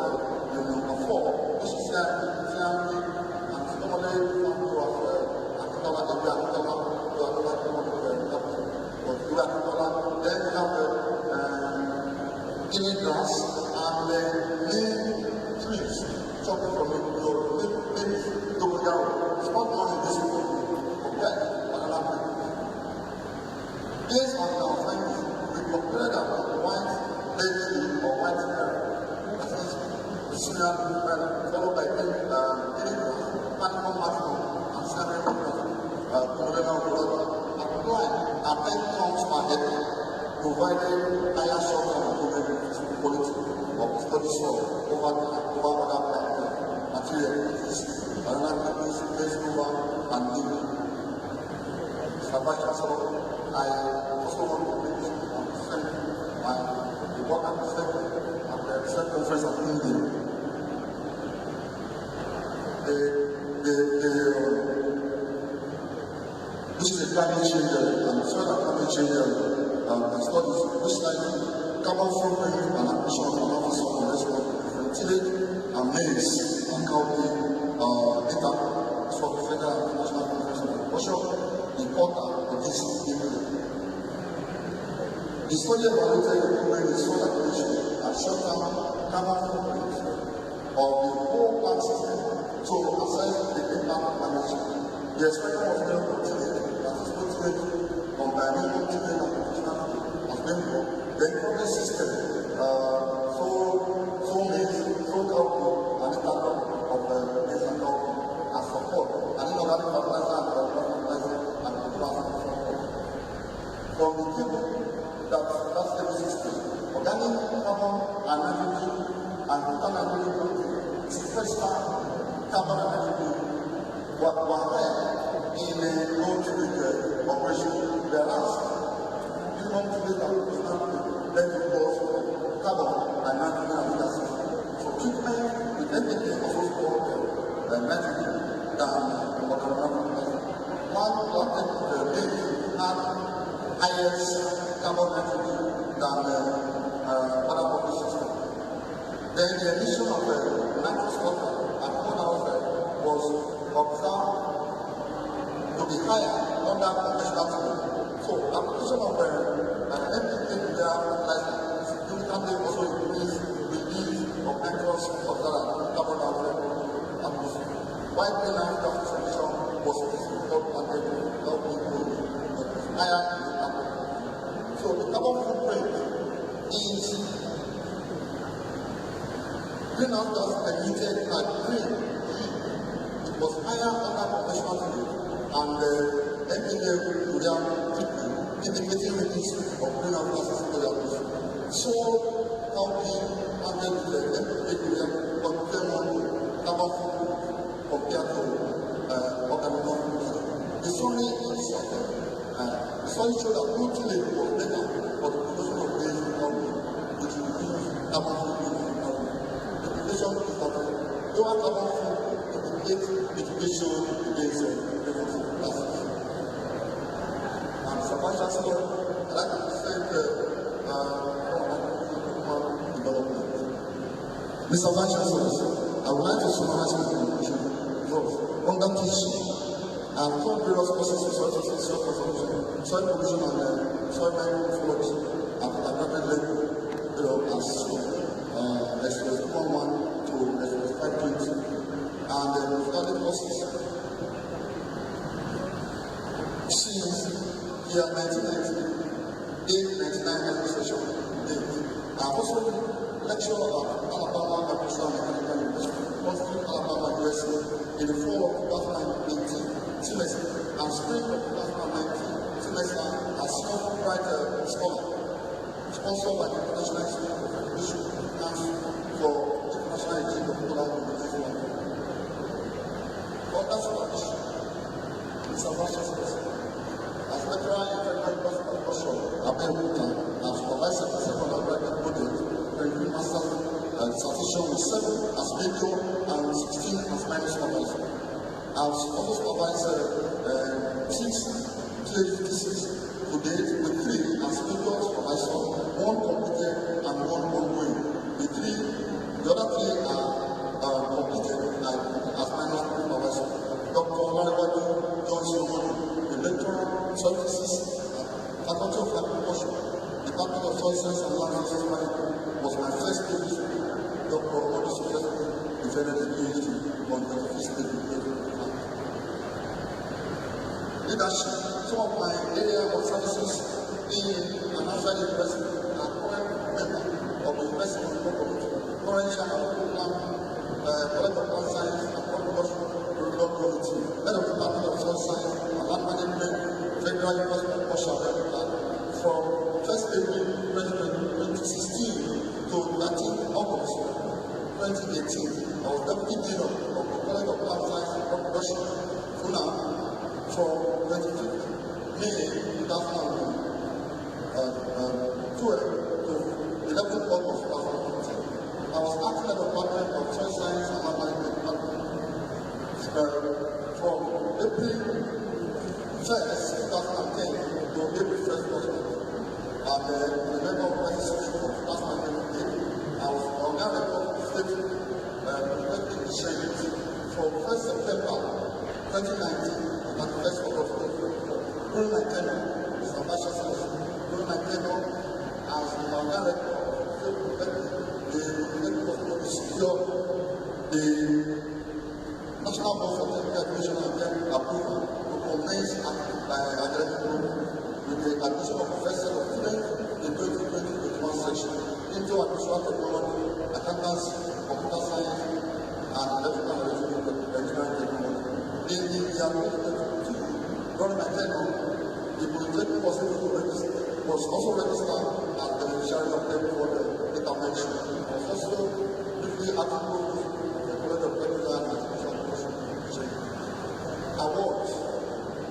the number 4, which is family, and normally then we have the guinea grass and the neem trees chopping from the neem dogoyaro. It's not known in this world. Okay? Based on our findings, we compared that with white lady or white hair, that is Syrian followed by guinea grass, animal mushroom, and semi-colonial apply at 10 tons per hectare, providing higher short-term improvement quality of study soil over other materials, banana clippings, maize clover, and neem. Mr. Vice Chancellor, I also want to thank the work at the research conference of India. which is a climate change and soil and climate change studies, which like carbon footprint and emission of analysis of investment, fertility and maize and cowpea data for the federal and national conference of the important of this area. The study evaluated improvement in soil activation and short-term carbon footprint of the whole plant system to assess the impact of climate change. The expected of male fertility, that is fertility from biological fertility and professional has been for the economic system, so maize, so cowpea, and the type of maize and cowpea as support, and inorganic fertilizer and fertilizer and fertilizer support. From the table, that's the system. Organic carbon and nitrogen and total nitrogen sequester carbon and nitrogen were there in a low-trade operation, whereas minimum trade and then it was carbon and nitrogen and gas. So treatment with NPK also stored nitrogen than organic. One planted maize had highest carbon nitrogen than other public systems. Then the emission of nitrous oxide and carbon dioxide was observed to be higher under conventional system. So application of NPK in their fertilizer significantly also increase the release of nitrous oxide and carbon dioxide atmosphere. While greenhouse gas emission was significantly planted without being higher in the atmosphere. So the carbon footprint is greenhouse gas emitted at green. It was higher under conventional field and NPK urea treatment indicating release of greenhouse gases into the atmosphere. So cowpea handled the NPK urea contain carbon footprint compared to organic compost. The summary is the study showed that no tillage was better for the production of maize and cowpea, which reduced carbon footprint in the environment. The conclusion is that lower carbon footprint indicates mitigation against greenhouse gases. And Mr. Vice Chancellor, I'd like to thank development. Mr. Vice Chancellor, I would like to summarize my conclusion. Under teaching, I have taught various courses in soil testing, soil conservation, soil pollution, and soil mining methodology at the graduate level, as SOS 1 to SOS 520, and we've done courses since year 1999 session. I have also lectured at Alabama Agricultural Mechanical University, Boston, Alabama, USA, in the fall of 2018 semester and spring of 2019 semester as senior Fulbright scholar, sponsored by the International Institute of Education Council for International Exchange of Bola Ahmed Tinubu. For that scholarship, Mr. Vice Chancellor, as lecturer in Federal University of Agriculture, Abeokuta, and supervisor of the second undergraduate project, the master's dissertation with 7 as major and 16 as minor scholars. I've also supervised 6 PhD theses to date with 3 as major supervisor, 1 completed and 1 ongoing. The other 3 are completed as minor supervisor. Dr. Maribadu Johnson, the lecturer, soil physics, Faculty of Agriculture, Department of Soil Science and Land Resources Management, was my first PhD. Dr. Adesodun defended his PhD on the physical leadership. Some of my area of services in an outside university are current member of the University of Community, current chairman of the program, College of Plant Science and Production, Rural Quality, head of the Department of Soil Science and Land Management, Federal University of Abeokuta, from 1st April 2016 to 13 August 2018. I was Deputy Dean of the College of Plant Science and Production, FUNAAB, from 25th May 2012 to 11th August 2015. I was acting at the Department of Soil Science and Land Management from April 15 First, 2010, the April 1st president, and the member of the legislature of 2008, I was organized of the state initiative from 1st September 2019 and 1st August. During my tenure, Mr. Basha says, during my tenure as the organized the secure the National Board for Technical Education and approval to commence with the admission of the first set of students in 2020-21 section into additional technology, accountancy, computer science, and electrical and engineering technology. In the year 2022, during my tenure, the Polytechnic was also registered as the beneficiary of them for the data mention. I was also briefly article the College of Technical and Education awards.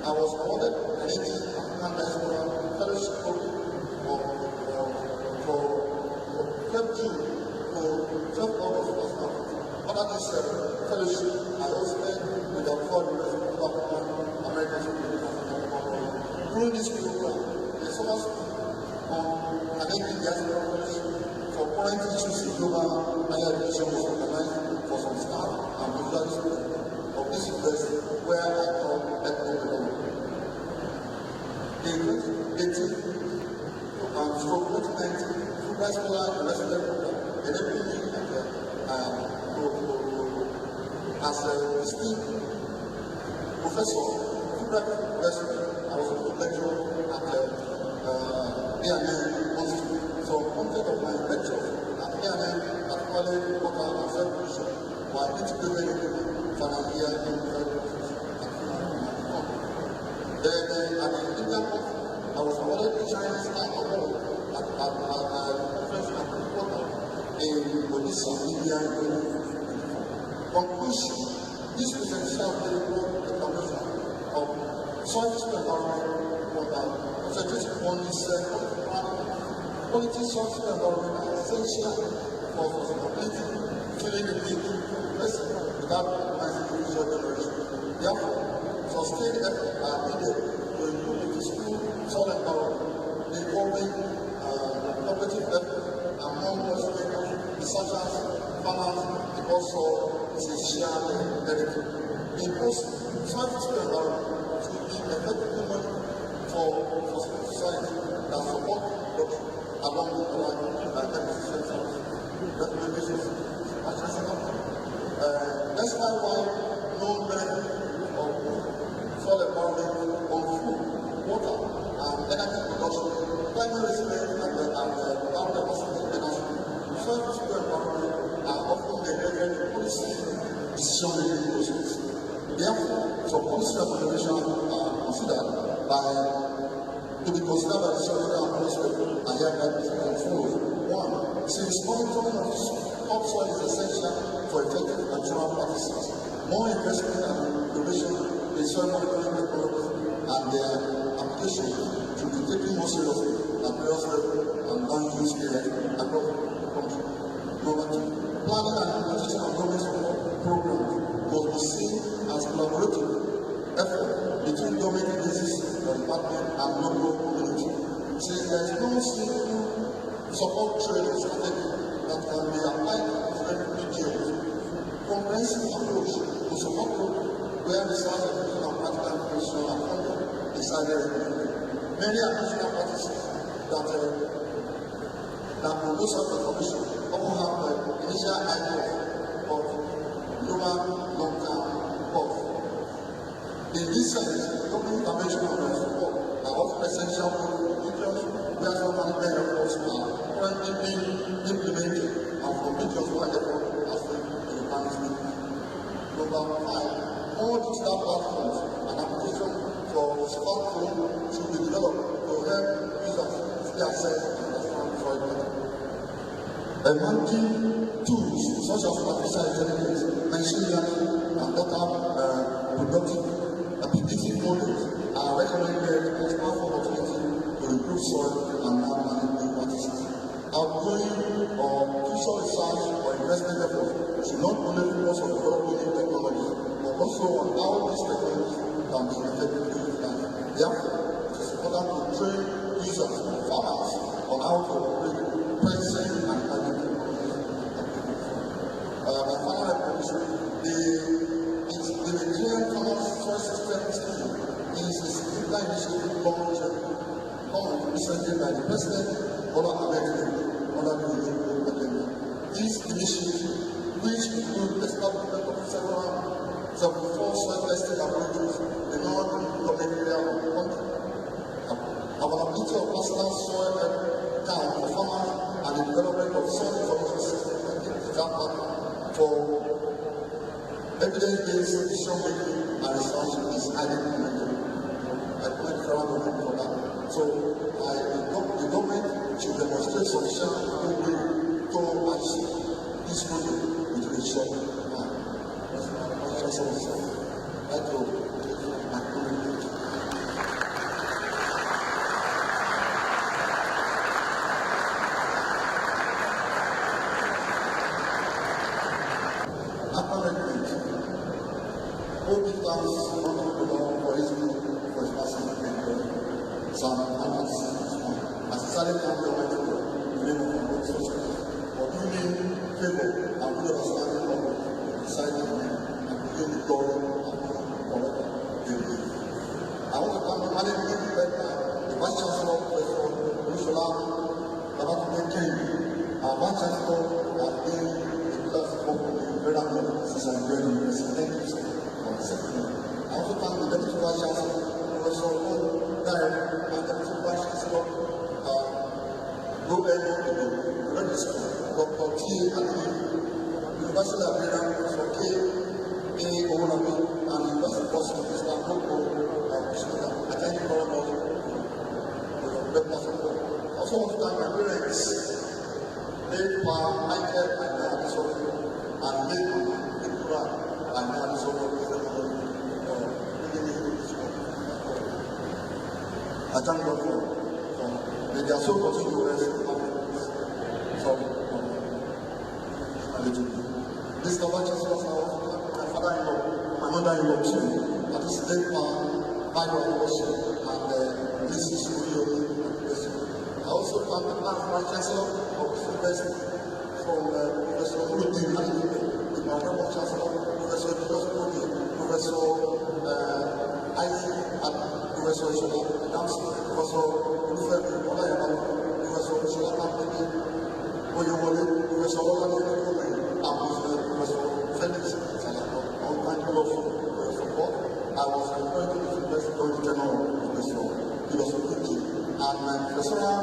I was awarded an 18th African Diaspora Fellowship for 12 June to 12 August 2000. Under this fellowship, I also spent with the Ford University of African American Students. During this program, they saw us on an 18th Diaspora Fellowship for current issues in global higher education was organized for some staff and visual of this university where I taught ethnodevelopment. In 2018 and stroke 2019, Fulbright Scholar University program enabled me as a distinct professor Fulbright University. I was a lecturer at ANN Institute. So content of my lecture at ANN at College Water and Self-Production were integrated final year in Then at the Indian Court, I was awarded the Chinese Star Award at conference at Abeokuta in Odisha, India. Conclusion: this presidential declaration of soil environment water concentrated on this quality soil environment are essential for sustainability, filling the need without compromising future generations. Therefore, sustained efforts are needed to improve the physical soil environment, involving cooperative effort among policymakers, researchers, farmers, because soil is a shared benefit. In post soil environment should be effectively monitored for society that support production along with our recommendations. That's why no benefit of soil environment on food, water, and energy production, climate resilience, and biodiversity management. Soil environment are often neglected in policy decision-making process. Therefore, some policy recommendations are considered to be considered by the Secretary and President and hereby presented as follows. 1. Since monitoring of topsoil is essential for effective natural practices, more investment and innovation in soil monitoring technologies and their application should be taken more seriously at various levels and non-use areas across the country. Number 2. Planning and implementation of government support programs must be seen as collaborative effort between government agencies, the department, and local community. Since there is no single support training strategy that can be applied to different regions, comprehensive approach to support where research education and practical application are funded is added. Many additional practices that promote self-information often have the initial idea of global long-term cost. In this sense, government intervention and support are often essential for regions where self-management efforts are currently being implemented and for regions where efforts are still in management. Number 5. More digital platforms and applications for smartphone should be developed to help users stay access and understand soil better. Emerging tools such as artificial intelligence, machine learning, and data predictive models are recommended as powerful opportunity to improve soil and land management practices. Outgoing or future research or investment efforts should not only focus on developing new technologies, but also on how these technologies can be effectively utilized. Therefore, it is important to train users and farmers on how to operate pricing and management. My final recommendation, the Nigerian Farmers Soil System Scheme is a significant initiative launched recently by the President Bola Ahmed Tinubu under the Inaugural Lecture. This initiative, which includes the establishment of several 74 soil testing laboratories in all the government areas of the country, availability of personal soil account for farmers, and the development of soil information systems for evidence-based decision making and research is highly commendable. I commend the government for that. So, the government should demonstrate sufficient will to achieve this project within a short time. I thank God for may their soul continue to rest in happiness. This November my father-in-law, my mother-in-law too, at this late Bible worship and this is studio. I also thank the Vice Chancellor of the University from Professor Udin and my former Chancellor, Professor Professor Isaac and Professor Ishola Adamson, Professor Olufemi Olayama, Professor Ishola Akpede Oyewole, Professor Olufemi and Professor Felix Salako. I want to thank all of you for your support. I was appointed to the President General Professor Ilosokuti, and my professorial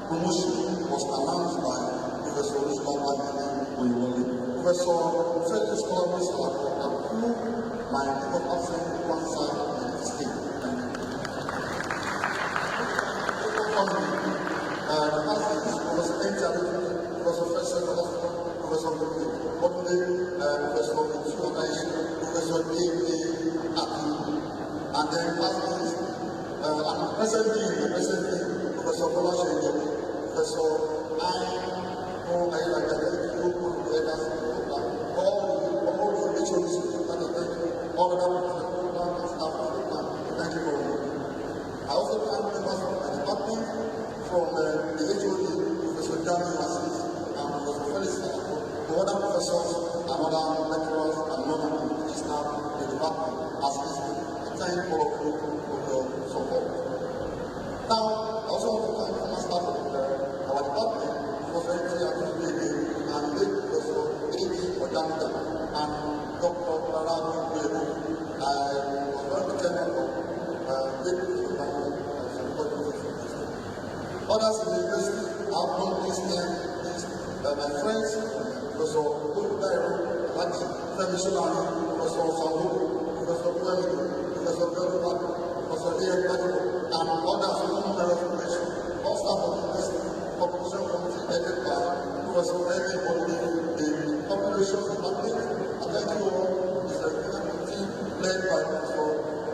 promotion was announced by Professor Ishola Akpede Oyewole. Professor Felix Salako approved my leave of absence one side and the state. Professor Enjari, Professor Fesser, Professor Professor and then presently, Professor Bola Ahmed, Professor all the staff. Thank you very much. I also thank members of my department from the HOD, Professor Daniel Assis, and Professor Felix Salako, to other professors and other lecturers and non-academic staff in the department as listening. Thank you all of you for your support. Now, I also want to thank the staff of our department, Professor N.T. and late Professor A.B. Odamida and Dr. Rarabi Belu. I was very determined of late Professor others in the university have known this name, my friends, Professor Dairo, Lati, Femi Solani, Professor Samu, Professor Puemi, Professor Beluba, Professor A.M. Adebo, and others who know my recommendation. All staff of the university, population committee headed by Professor Amy Bode, the population department. I thank you all. It's a committee led by Professor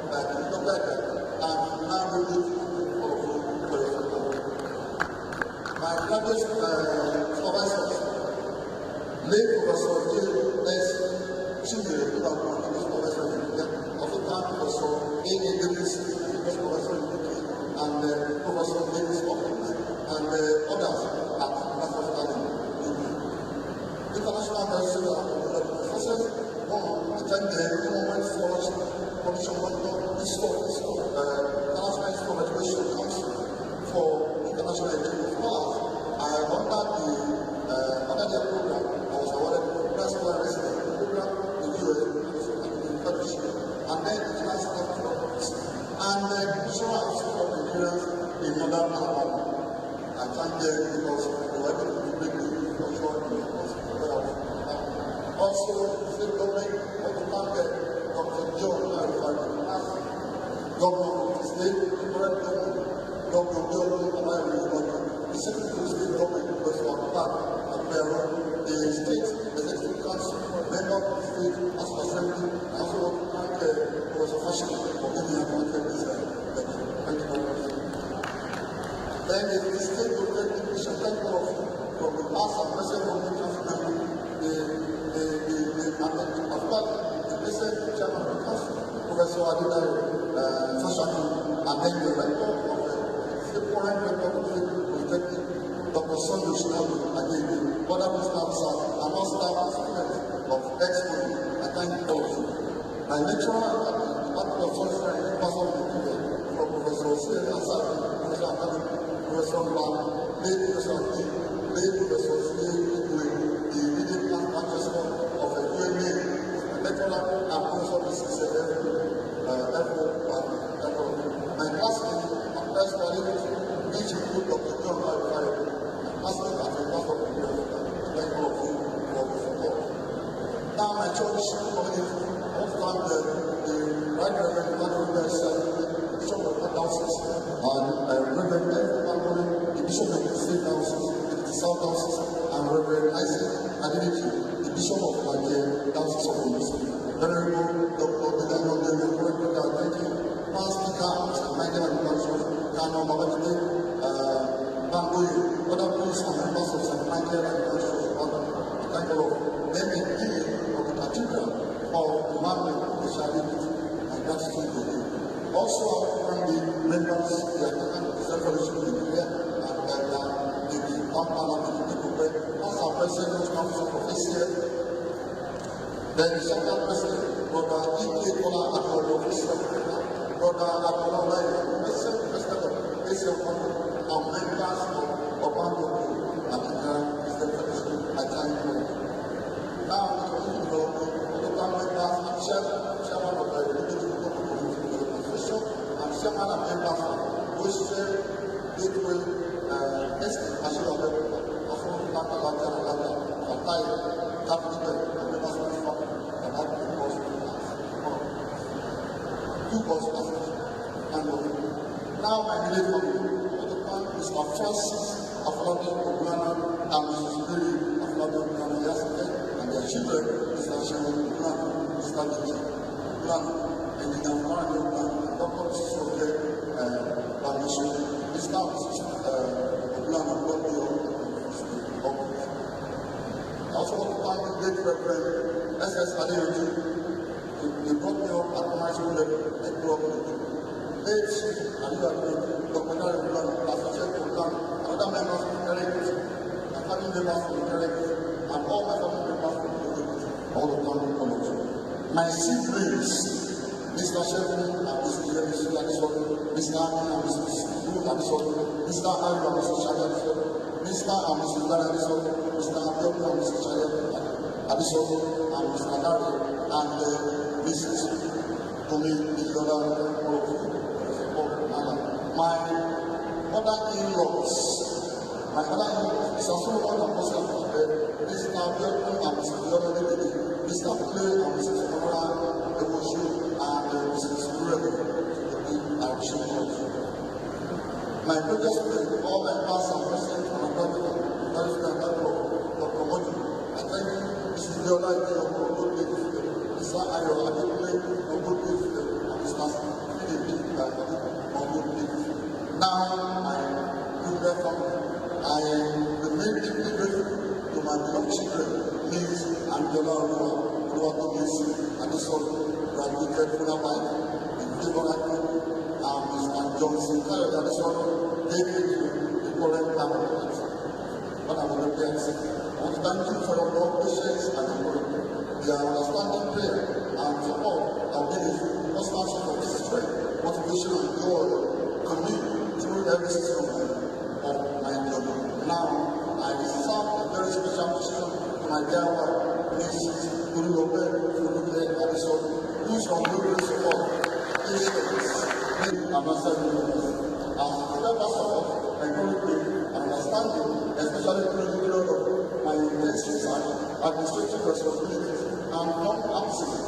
Dr. and now we need all of you for your support. My graduate supervisors, late Professor J.S. Chimere, who are one of the professors in India, also thank Professor A.A. Davis, Professor Professor Davis Hopkins, and others at NFSHS. International Professors attend the Human Rights Commission International Institute of Education Council for International Education Scholars. Under their program, I was awarded Principal Resident Program in the US and then International Programs and the Cultural Institute of Nigerians in Northern Alabama. I thank them because they were able to bring the cultural. Also, state government, I want to thank Dr. John Governor of the state, the current governor, Dr. John, the Secretary of State Government, Professor Abeokuta, the State Executive Council, member of the State House of Assembly. I also want to thank Professor Fashion for giving me this lecture. Thank you very much. Then the state government, we should thank all of you from the past and present government council members, the present chairman of the council, Professor Adesodun, and then the rector of the current rector of the Polytechnic, Dr. Sunday again, other personal staff, and all staff and students of Expo. I thank all of you. My lecturer at the Department of Social Science, Pastor from Professor C. Asad, Professor Akademi, Professor Mba, late Professor D, late Professor C. the immediate ancestor of a UMA, lecturer and Professor Mrs. My classmate and first colleague, which include Dr. John Marifayo, classmate at the University of Nigeria. Thank all of you for the support. Now, my church community, I want to thank the Right Reverend Emmanuel Bishop of the Diocese, and Reverend Emmanuel, the Bishop of the State Diocese, the South Diocese, and Reverend Isaac Adeniki, the Bishop of the Diocese of Ogun. Venerable Dr. Bilano Daniel, thank you. Past speaker, Mr. Michael Agriculture, Kano Babajide, Bangoyi, other priests and members of St. Michael Agriculture, thank you all. Let me give of the cathedral of the Marvel of the Charity and gratitude to you. Also, I want to thank the members of the Revolution in Nigeria and the Pampala and the people, as our president of Council of ACL. Then the second president, Brother E.K. Bola Ahmed Tinubu, Brother Abola President of ACL, and members of Bango and the I thank you. Now, the members and chairman of the Religious Association and chairman and members of Western Gateway Estate, as you are also capital and members of now my immediate family, Mr. Francis Afolabi Ogunana and Mrs. Mary Afolabi Ogunana yesterday, and their children, Mr. Shewan Ogunana, Mr. Diji Ogunana, Engineer Marani Ogunana, and Dr. Soke Bamishu, Mr. Ogunana, I also want to thank the great Reverend S.S. Adeokuta. They brought me up at my school level. I grew up with them. Late Dr. Gary Bulan, Associate Bulan, other members of the Directors, and family members of the Directors, and all my family members of the Directors, all the family college. My siblings, Mr. Shepherd and Mrs. Adesodun, Mr. and Mrs. Adesodun, Mr. and Mrs. Adesodun, Mr. and Mrs. Adesodun, Mr. Abeokuta and Mrs. Adesodun, and Mr. Gary, and Mrs. Tomi, my mother-in-laws, Mr. Solomon and Mr. Mr. Abeokuta and Mr. Mr. Clay and Mrs. Nora Eboshu and Mrs. Rebe, my previous friend, all members and president and brother, Dr. Modi, I thank you, Mrs. Viola, Mr. Ayo, now, I remain deeply grateful to my beloved children, Ms. Angela Oluwatomisin Adesodun, graduated FUNAAB in Favour Mr. Johnson Adesodun gave it to the current cabinet when I was the PNC. I want to thank you for your love, patience, and your understanding prayer and support and belief, constant support, strength, motivation, and joy to me through every season of my journey. Now, I serve a very special mission to my dear wife, Mrs. Adesodun, who is unwavering support, patience, and answering purpose of encouraging and understanding, especially through the period of my intensive and administrative responsibilities, and not absent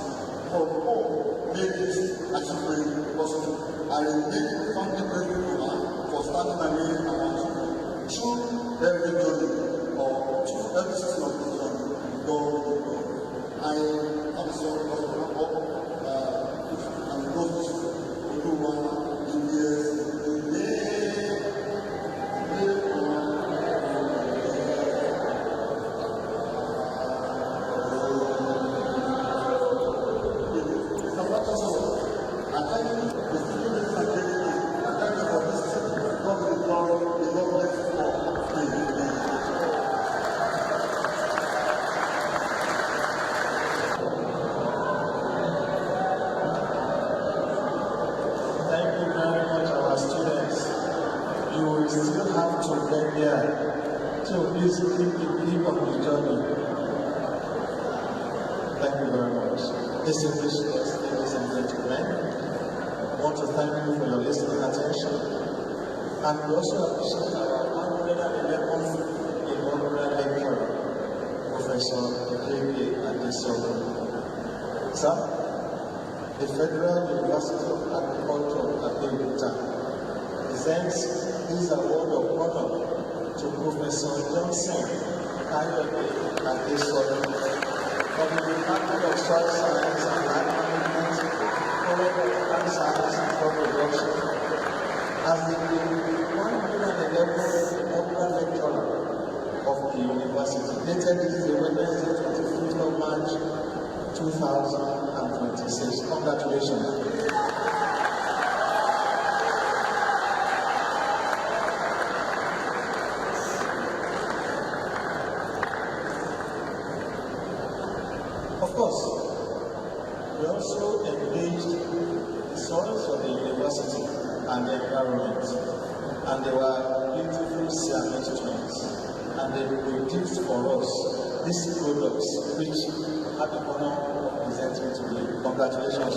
from all made this achievement possible. I remain fondly grateful to her for standing by me and through every journey or through every season of the journey. I am sorry for the and those who do one in years. So please keep on the journey. Thank you very much. Distinguished guests, ladies and gentlemen, I want to thank you for your listening attention. And we also appreciate our 111th inaugural lecturer, Professor Adesodun. Sir, the Federal University of Agriculture, Abeokuta, presents this award of honor to Professor Johnson Adesodun from the Department of Soil Science and Land Management, College of Land Science and Crop Production, as the 111th inaugural lecturer of the university. Dated this Wednesday, 25th of March, 2026. Congratulations. Of course, we also engaged the soils of the university and the environment, and they were beautiful Siamese twins, and they produced for us these products which I have the honor of presenting today. Congratulations.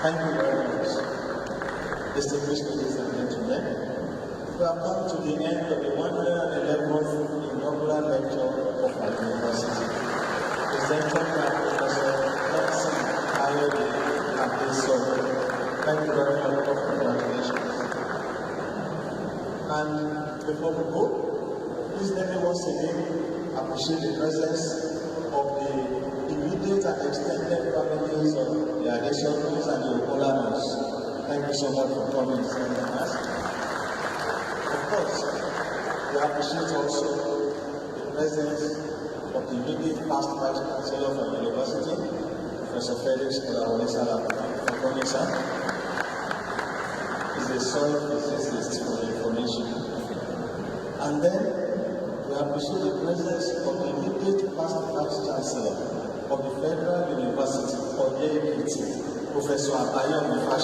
Thank you very much. Distinguished ladies and gentlemen, we have come to the end of the 111th inaugural lecture of our university, presented by Professor Adesodun. Thank you very much for congratulations. And before we go, please let me once again appreciate the presence of the immediate and extended families of the Adesoduns and the Bola Ahmed. Thank you so much for coming and joining us. Of course, we appreciate also the presence of the immediate past Vice Chancellor of the University, Professor Felix Olaonisala, for coming, sir. He's a soil physicist for the information. And then we appreciate the presence of the immediate past Vice Chancellor of the Federal University of Abeokuta, Professor Abeokuta.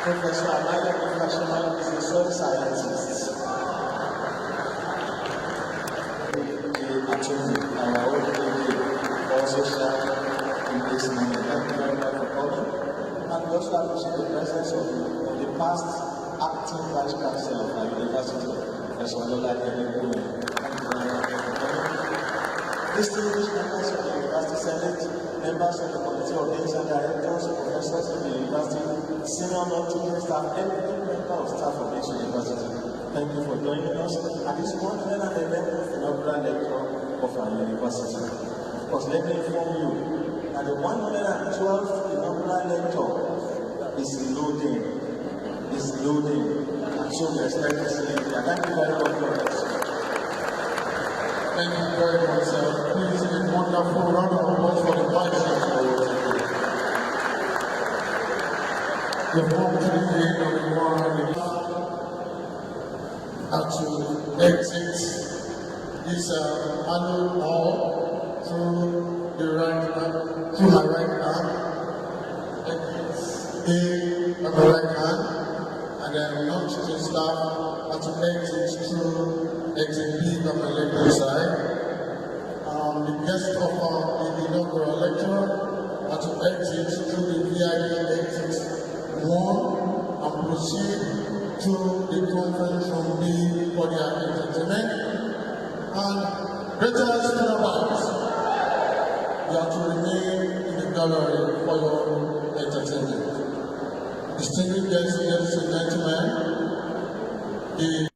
Professor Abeokuta is a soil scientist. Our own also share in this moment. Thank you very much for coming. And we also appreciate the presence of the past acting Vice Chancellor of our university, Professor Bola Ahmed Tinubu. Thank you very much for coming. Distinguished members of the University Senate, members of the Committee of Deans and Directors, professors of the university, senior non-teaching staff, every member of staff of this university. Thank you for joining us at this 111th inaugural lecture of our university. Of course, let me inform you that the 112th inaugural lecture is loading. So we expect to see you. Thank you very much for this. Thank you very much, sir. Please wonderful round of applause for the Vice Chancellor. The form to the end of the one to exit this annual hall through the right hand, through my right hand, exit A on my right hand, and then non-teaching staff to exit through exit B on my left side. The guest of the inaugural lecture to exit through the VIP exit 1 and proceed to the conference room B for their entertainment. And greatest FUNAAB, you have to remain in the gallery for your entertainment. Distinguished guests, ladies and gentlemen, the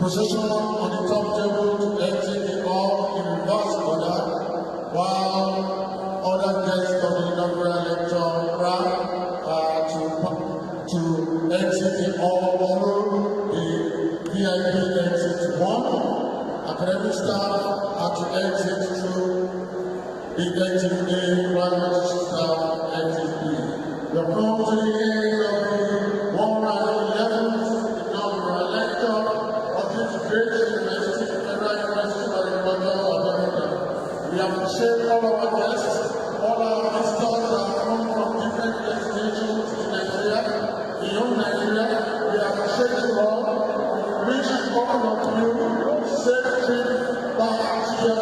position on the top table to exit the hall in reverse order, while other guests of the inaugural lecture to exit the hall through the VIP exit 1. Academic staff are to exit through the exit A, private staff exit B. The come to the end of the 111th inaugural lecture of this great university, Federal University of Abeokuta. We appreciate all our guests, all our visitors that have come from different destinations in Nigeria, beyond Nigeria. We appreciate you all. We wish all of you safe trip back to your